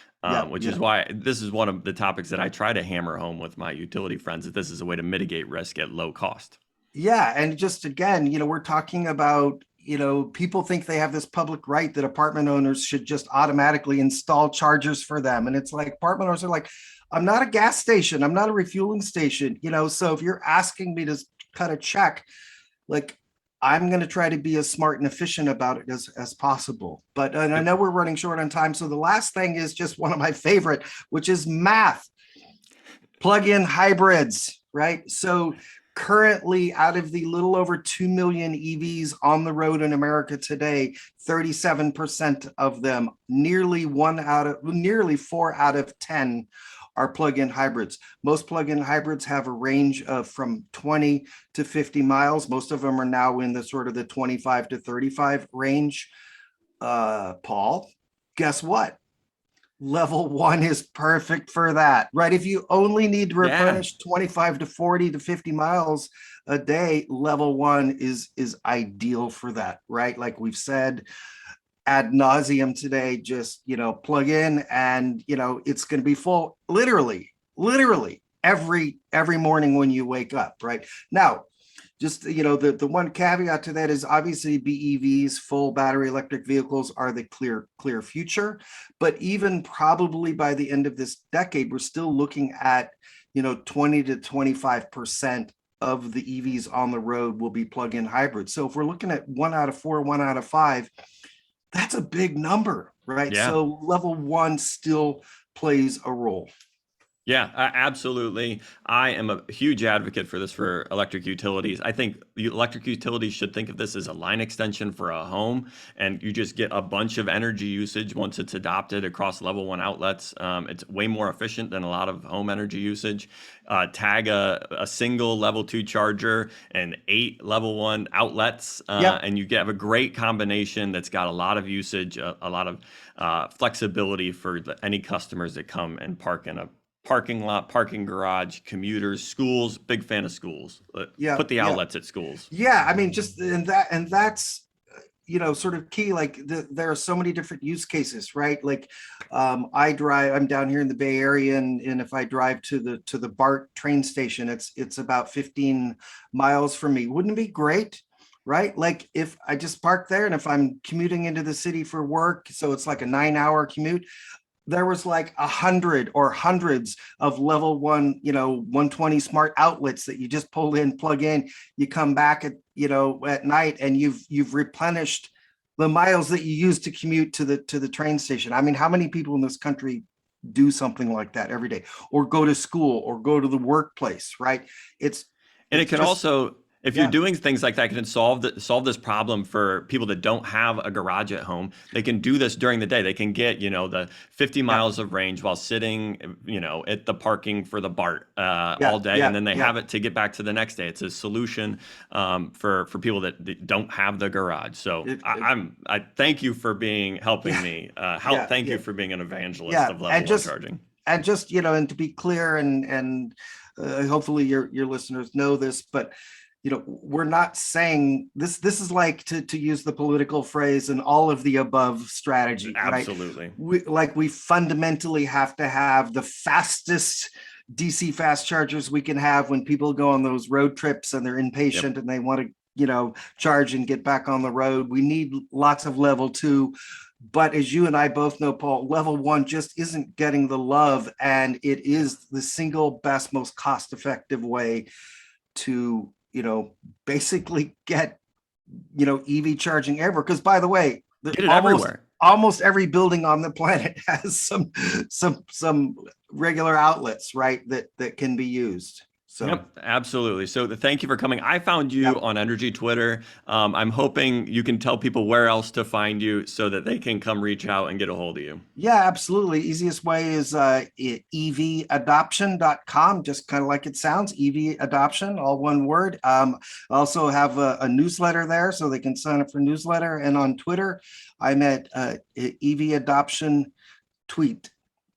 Which is why this is one of the topics that I try to hammer home with my utility friends, that this is a way to mitigate risk at low cost. Yeah. And just again, we're talking about, people think they have this public right that apartment owners should just automatically install chargers for them. And it's like apartment owners are like, I'm not a gas station. I'm not a refueling station. So if you're asking me to cut a check, like, I'm going to try to be as smart and efficient about it as possible. But and I know we're running short on time. So the last thing is just one of my favorite, which is math. Plug-in hybrids, right? So currently, out of the little over 2 million EVs on the road in America today, 37% of them, nearly 4 out of 10 are plug-in hybrids. Most plug-in hybrids have a range of from 20 to 50 miles. Most of them are now in the sort of the 25 to 35 range. Paul, guess what? Level 1 is perfect for that, right? If you only need to replenish 25 to 40 to 50 miles a day, level 1 is ideal for that, right? Like we've said ad nauseum today, just, plug in and, it's going to be full literally every morning when you wake up, right? Now, just, the one caveat to that is obviously BEVs, full battery electric vehicles, are the clear future. But even probably by the end of this decade, we're still looking at, 20 to 25% of the EVs on the road will be plug-in hybrids. So if we're looking at 1 out of 4, 1 out of 5, that's a big number, right? Yeah. So level 1 still plays a role. Yeah, absolutely. I am a huge advocate for this for electric utilities. I think electric utilities should think of this as a line extension for a home, and you just get a bunch of energy usage once it's adopted across level 1 outlets. It's way more efficient than a lot of home energy usage. Tag a single level 2 charger and 8 level 1 outlets, and you have a great combination that's got a lot of usage, a lot of flexibility for any customers that come and park in a parking lot, parking garage, commuters, schools. Big fan of schools. Put the outlets at schools. Yeah, I mean, just that's sort of key. Like there are so many different use cases, right? Like I'm down here in the Bay Area, and if I drive to the BART train station, it's about 15 miles from me. Wouldn't it be great? Right? Like if I just park there, and if I'm commuting into the city for work, so it's like a 9-hour commute, there was like 100 or hundreds of level 1, 120 smart outlets that you just pull in, plug in, you come back at night, and you've replenished the miles that you used to commute to the train station. I mean, how many people in this country do something like that every day, or go to school, or go to the workplace, right? It can also, if you're doing things like that, can solve this problem for people that don't have a garage at home. They can do this during the day. They can get, the 50 miles of range while sitting, at the parking for the BART all day. And then they have it to get back to the next day. It's a solution for people that don't have the garage. So I thank you for helping me. Thank you for being an evangelist of level 1 charging. And just, and to be clear, and hopefully your listeners know this, but we're not saying this is like, to use the political phrase, an all of the above strategy. Absolutely. Right? We fundamentally have to have the fastest DC fast chargers we can have when people go on those road trips and they're impatient and they want to, charge and get back on the road. We need lots of level 2, But as you and I both know, Paul, level 1 just isn't getting the love, and it is the single best, most cost-effective way to, basically get, EV charging everywhere. Because by the way, get it everywhere. Almost every building on the planet has some regular outlets, right, that can be used. So. Yep, absolutely. So thank you for coming. I found you on Energy Twitter. I'm hoping you can tell people where else to find you so that they can come reach out and get a hold of you. Yeah, absolutely. Easiest way is evadoption.com, just kind of like it sounds, EV Adoption, all one word. I also have a newsletter there, so they can sign up for newsletter. And on Twitter, I'm at EV Adoption Tweet.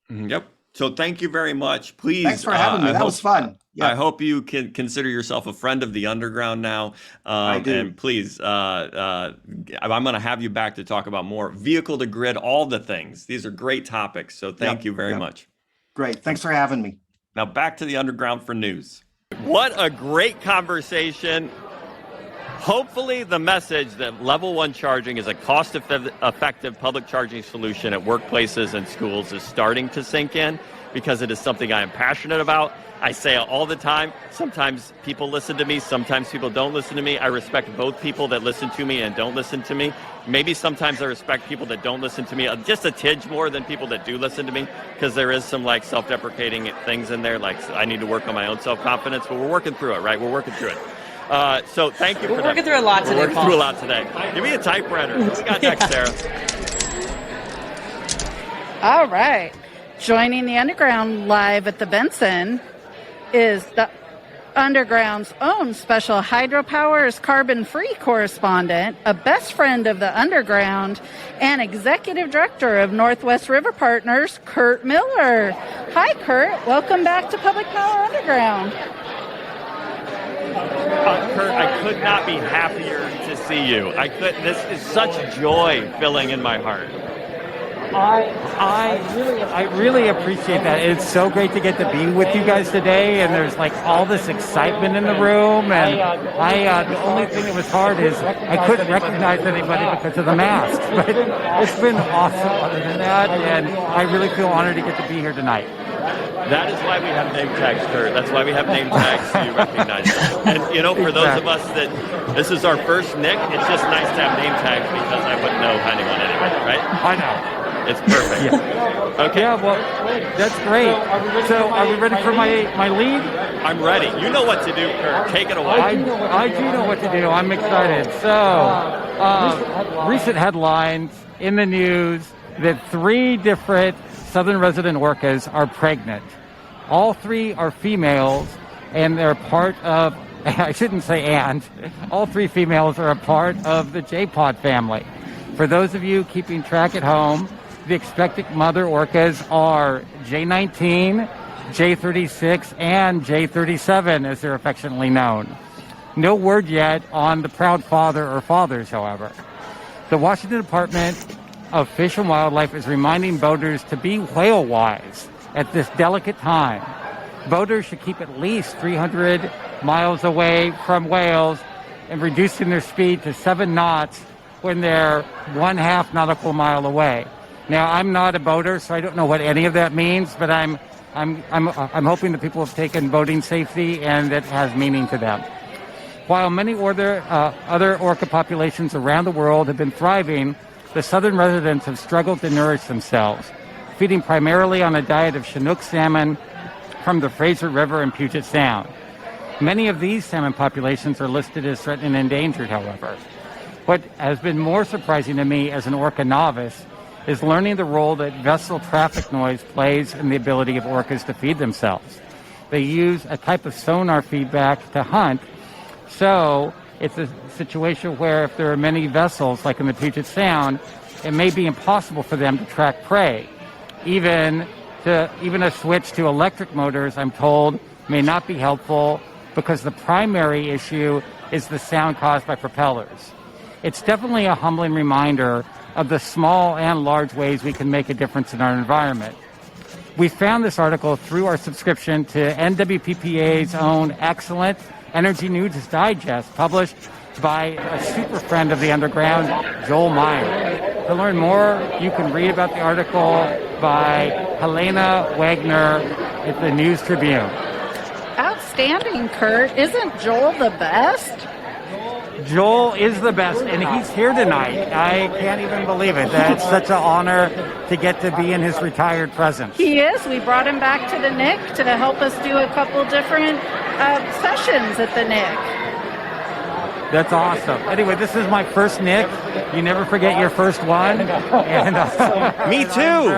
Yep. So thank you very much. Please. Thanks for having me. That was fun. Yeah. I hope you can consider yourself a friend of the underground now. I do. And please, I'm going to have you back to talk about more vehicle to grid, all the things. These are great topics. So thank you very much. Great. Thanks for having me. Now back to the underground for news. What a great conversation. Hopefully the message that level 1 charging is a cost-effective public charging solution at workplaces and schools is starting to sink in, because it is something I am passionate about. I say it all the time. Sometimes people listen to me. Sometimes people don't listen to me. I respect both people that listen to me and don't listen to me. Maybe sometimes I respect people that don't listen to me just a tidge more than people that do listen to me, because there is some self-deprecating things in there. I need to work on my own self-confidence, but we're working through it, right? We're working through it. So thank you for that. We're working through a lot today, Paul. Through a lot today. Give me a typewriter. What we got next, Sarah? All right. Joining the Underground live at the Benson is the Underground's own special hydropowers carbon-free correspondent, a best friend of the Underground, and executive director of Northwest River Partners, Kurt Miller. Hi, Kurt. Welcome back to Public Power Underground. Kurt, I could not be happier to see you. This is such joy filling in my heart. I really appreciate that. It's so great to get to be with you guys today, and there's all this excitement in the room. And the only thing that was hard is I couldn't recognize anybody because of the mask. But it's been awesome other than that, and I really feel honored to get to be here tonight. That is why we have name tags, Kurt. That's why we have name tags, so you recognize them. And, for those of us that this is our first Nick, it's just nice to have name tags because I wouldn't know anyone anyway, right? I know. It's perfect. Yeah. Okay. Yeah, well, that's great. So are we ready for my lead? I'm ready. You know what to do, Kurt. Take it away. I do know what to do. I'm excited. So, recent headlines in the news that 3 different southern resident orcas are pregnant. All 3 are females, and they're part of, I shouldn't say and, all 3 females are a part of the J-pod family. For those of you keeping track at home, the expectant mother orcas are J19, J36, and J37, as they're affectionately known. No word yet on the proud father or fathers, however. The Washington Department of Fish and Wildlife is reminding boaters to be whale-wise at this delicate time. Boaters should keep at least 300 miles away from whales and reducing their speed to 7 knots when they're 1/2 nautical mile away. Now, I'm not a boater, so I don't know what any of that means, but I'm hoping that people have taken boating safety and that has meaning to them. While many other orca populations around the world have been thriving, the southern residents have struggled to nourish themselves, feeding primarily on a diet of Chinook salmon from the Fraser River and Puget Sound. Many of these salmon populations are listed as threatened and endangered, however. What has been more surprising to me as an orca novice is learning the role that vessel traffic noise plays in the ability of orcas to feed themselves. They use a type of sonar feedback to hunt, so it's a situation where if there are many vessels, like in the Puget Sound, it may be impossible for them to track prey. Even a switch to electric motors, I'm told, may not be helpful because the primary issue is the sound caused by propellers. It's definitely a humbling reminder of the small and large ways we can make a difference in our environment. We found this article through our subscription to NWPPA's own excellent Energy News Digest, published by a super friend of the Underground, Joel Meyer. To learn more, you can read about the article by Helena Wagner at the News Tribune. Outstanding, Kurt. Isn't Joel the best? Joel is the best, and he's here tonight. I can't even believe it. That's such an honor to get to be in his retired presence. He is. We brought him back to the NIC to help us do a couple different sessions at the NIC. That's awesome. Anyway, this is my first NIC. You never forget your first one. And Me too.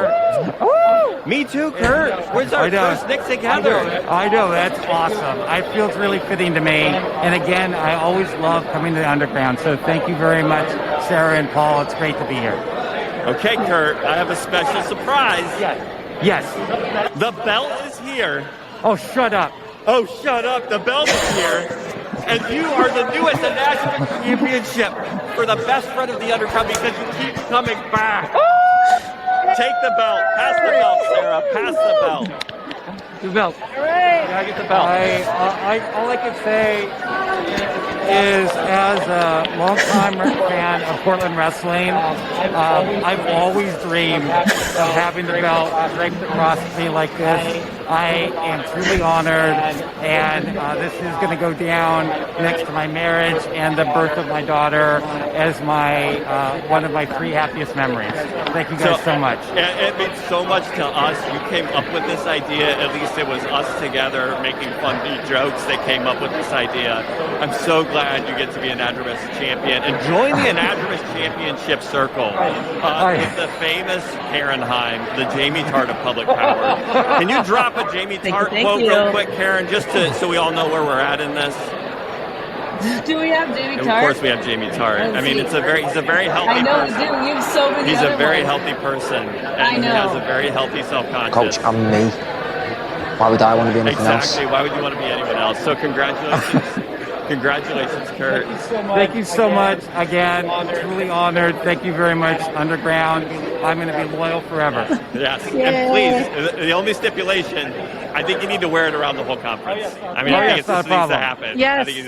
Me too, Kurt. Where's our first NIC together? I know, that's awesome. I feel it's really fitting to me. And again, I always love coming to the underground. So thank you very much, Sarah and Paul. It's great to be here. Okay, Kurt, I have a special surprise. Yes. The belt is here. Oh, shut up. Oh, shut up. The belt is here. And you are the newest national championship for the best friend of the underground because you keep coming back. Take the belt. Pass the belt, Sarah. Pass the belt. The belt. All right. Yeah, get the belt. All I can say is, as a longtime fan of Portland wrestling, I've always dreamed of having the belt draped across me like this. I am truly honored, and this is going to go down next to my marriage and the birth of my daughter as my one of my 3 happiest memories. Thank you guys so much. It means so much to us. You came up with this idea. At least it was us together making funny jokes that came up with this idea. I'm so glad you get to be an ANADROMOUS champion and join the ANADROMOUS championship circle with the famous Karen Heim, the Jamie Tart of public power. Can you drop a Jamie Tart quote real quick, Karen, just so we all know where we're at in this? Do we have Jamie Tart? Of course we have Jamie Tart. I mean, he's a very healthy person. I know we do. We have so many He's other a very ones. healthy person, and he has a very healthy self-conscious. Coach, I'm me. Why would I want to be anything else? Exactly. Why would you want to be anyone else? So congratulations. Congratulations, Kurt. Thank you so much. Again, truly honored. Thank you very much, Underground. I'm going to be loyal forever. Yes. And please, the only stipulation, I think you need to wear it around the whole conference. I mean, I think this needs to happen. Yes. I think you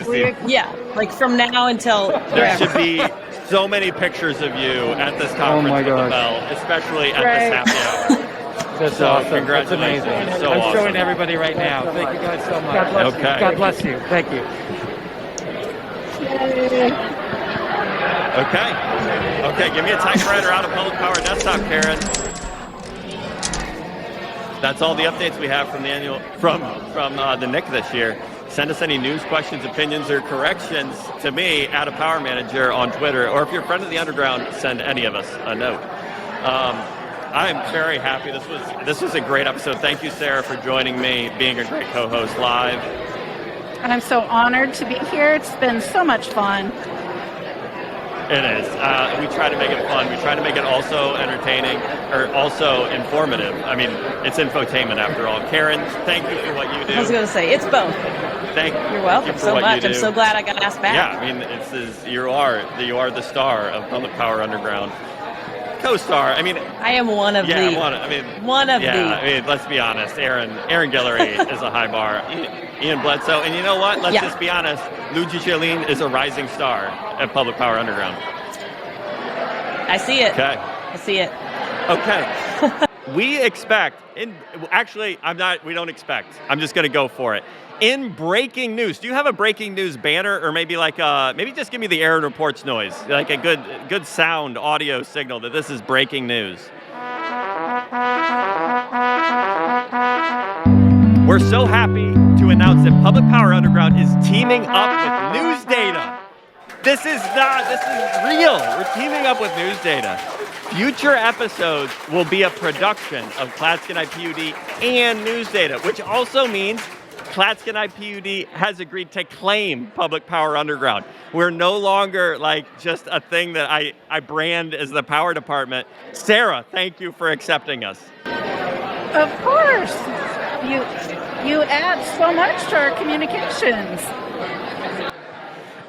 just like from now until there should be so many pictures of you at this conference with the bell, especially at this happy hour. That's so awesome. Congratulations. That's amazing. So I'm awesome. showing everybody right now. Thank you guys so much. God bless you. God bless you. Thank you. Okay, give me a typewriter out of public power desktop, Karen. That's all the updates we have from the annual from the NIC this year. Send us any news, questions, opinions, or corrections to me, Power Manager, on Twitter. Or if you're a friend of the Underground, send any of us a note. I'm very happy. This was a great episode. Thank you, Sarah, for joining me, being a great co-host live. And I'm so honored to be here. It's been so much fun. It is. We try to make it fun. We try to make it also entertaining or also informative. I mean, it's infotainment after all. Karen, thank you for what you do. I was going to say, it's both. You're welcome so much. I'm so glad I got asked back. Yeah, I mean, you are the star of Public Power Underground. Co-star. I mean, I am one of the. One of the. I mean, let's be honest. Erin Guillory is a high bar. Ian Bledsoe, and you know what? Let's just be honest. Luigi Cialin is a rising star at Public Power Underground. I see it. Okay. I see it. Okay. We expect. We don't expect. I'm just going to go for it. In breaking news, do you have a breaking news banner, or maybe maybe just give me the Erin Reports noise, like a good sound audio signal that this is breaking news. We're so happy to announce that Public Power Underground is teaming up with news data. This is real. We're teaming up with news data. Future episodes will be a production of Clatskanie IPUD and news data, which also means Clatskanie IPUD has agreed to claim Public Power Underground. We're no longer just a thing that I brand as the power department. Sarah, thank you for accepting us. Of course. You add so much to our communications.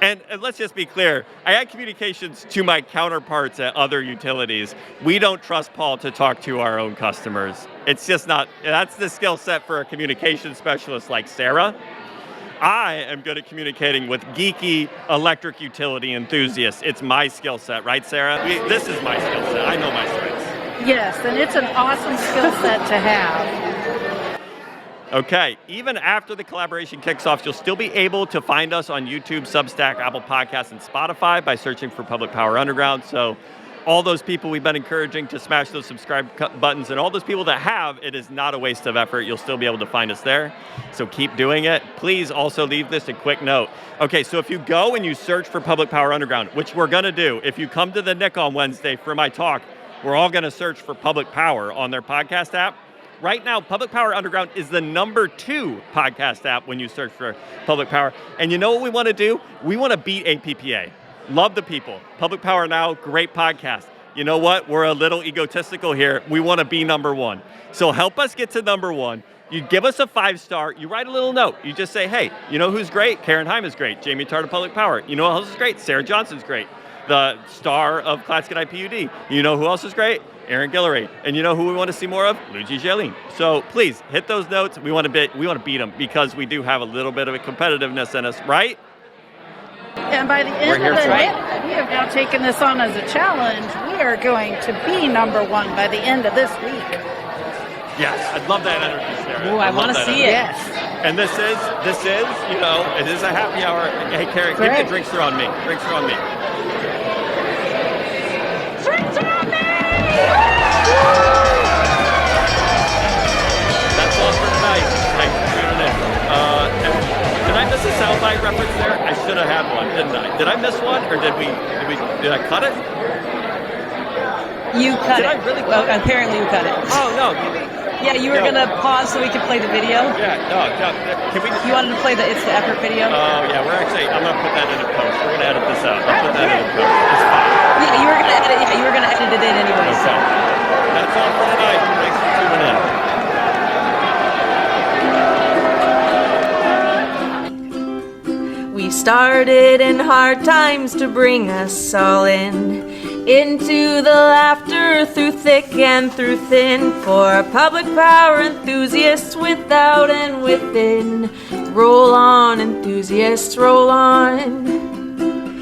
And let's just be clear, I add communications to my counterparts at other utilities. We don't trust Paul to talk to our own customers. It's just not, that's the skill set for a communications specialist like Sarah. I am good at communicating with geeky electric utility enthusiasts. It's my skill set, right, Sarah? This is my skill set. I know my strengths. Yes, and it's an awesome skill set to have. Okay, even after the collaboration kicks off, you'll still be able to find us on YouTube, Substack, Apple Podcasts, and Spotify by searching for Public Power Underground. So all those people we've been encouraging to smash those subscribe buttons, and all those people that have, it is not a waste of effort. You'll still be able to find us there. So keep doing it. Please also leave this a quick note. Okay, so if you go and you search for Public Power Underground, which we're going to do, if you come to the Nick on Wednesday for my talk, we're all going to search for Public Power on their podcast app. Right now, Public Power Underground is the #2 podcast app when you search for Public Power. And you know what we want to do? We want to beat APPA. Love the people. Public Power Now, great podcast. You know what? We're a little egotistical here. We want to be #1. So help us get to #1. You give us a 5-star. You write a little note. You just say, hey, you know who's great? Karen Heim is great. Jamie Tart of Public Power. You know who else is great? Sarah Johnson's great. The star of Class Good IPUD. You know who else is great? Erin Guillory. And you know who we want to see more of? Luigi Gialin. So please hit those notes. We want to beat them because we do have a little bit of a competitiveness in us, right? And by the end of the day, we have now taken this on as a challenge. We are going to be #1 by the end of this week. Yes, I'd love that energy, Sarah. Ooh, I want to see it. Yes. And this is, you know, it is a happy hour. Hey, Karen, give me the drinks are on me. Drinks are on me. Drinks are on me! That's all for tonight. Thanks for tuning in. Did I miss a soundbite reference there? I should have had one, didn't I? Did I miss one, or did I cut it? You cut did it. I really cut well, it? apparently you cut it. Oh, no. Yeah, you were going to pause so we could play the video. Yeah, no. Can we? You wanted to play the It's the Effort video? Oh, yeah, I'm going to put that in a post. We're going to edit this out. I'll put that in a post. It's fine. Yeah, you were going to edit. Yeah, you were going to edit it in anyway. Okay. So. That's all for tonight. Thanks for tuning in. We started in hard times to bring us all into the laughter through thick and through thin, for public power enthusiasts without and within. Roll on, enthusiasts, roll on.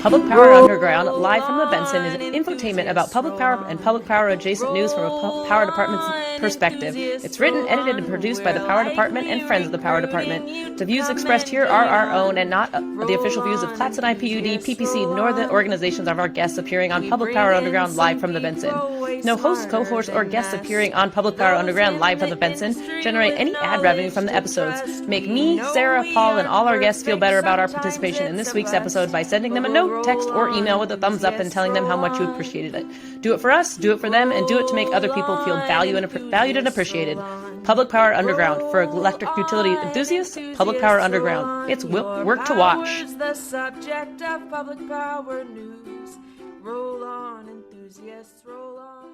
Public Power Underground, live from the Benson, is an infotainment about public power and public power adjacent news from a power department's perspective. It's written, edited, and produced by the Power Department and friends of the Power Department. The views expressed here are our own and not the official views of Clallam IPUD, PPC, nor the organizations of our guests appearing on Public Power Underground live from the Benson. No hosts, co-hosts, or guests appearing on Public Power Underground live from the Benson generate any ad revenue from the episodes. Make me, Sarah, Paul, and all our guests feel better about our participation in this week's episode by sending them a note, text, or email with a thumbs up and telling them how much you appreciated it. Do it for us, do it for them, and do it to make other people feel valued and appreciated. Public Power Underground. For electric utility enthusiasts, Public Power Underground. It's work to watch. The subject of public power news. Roll on, enthusiasts, roll on.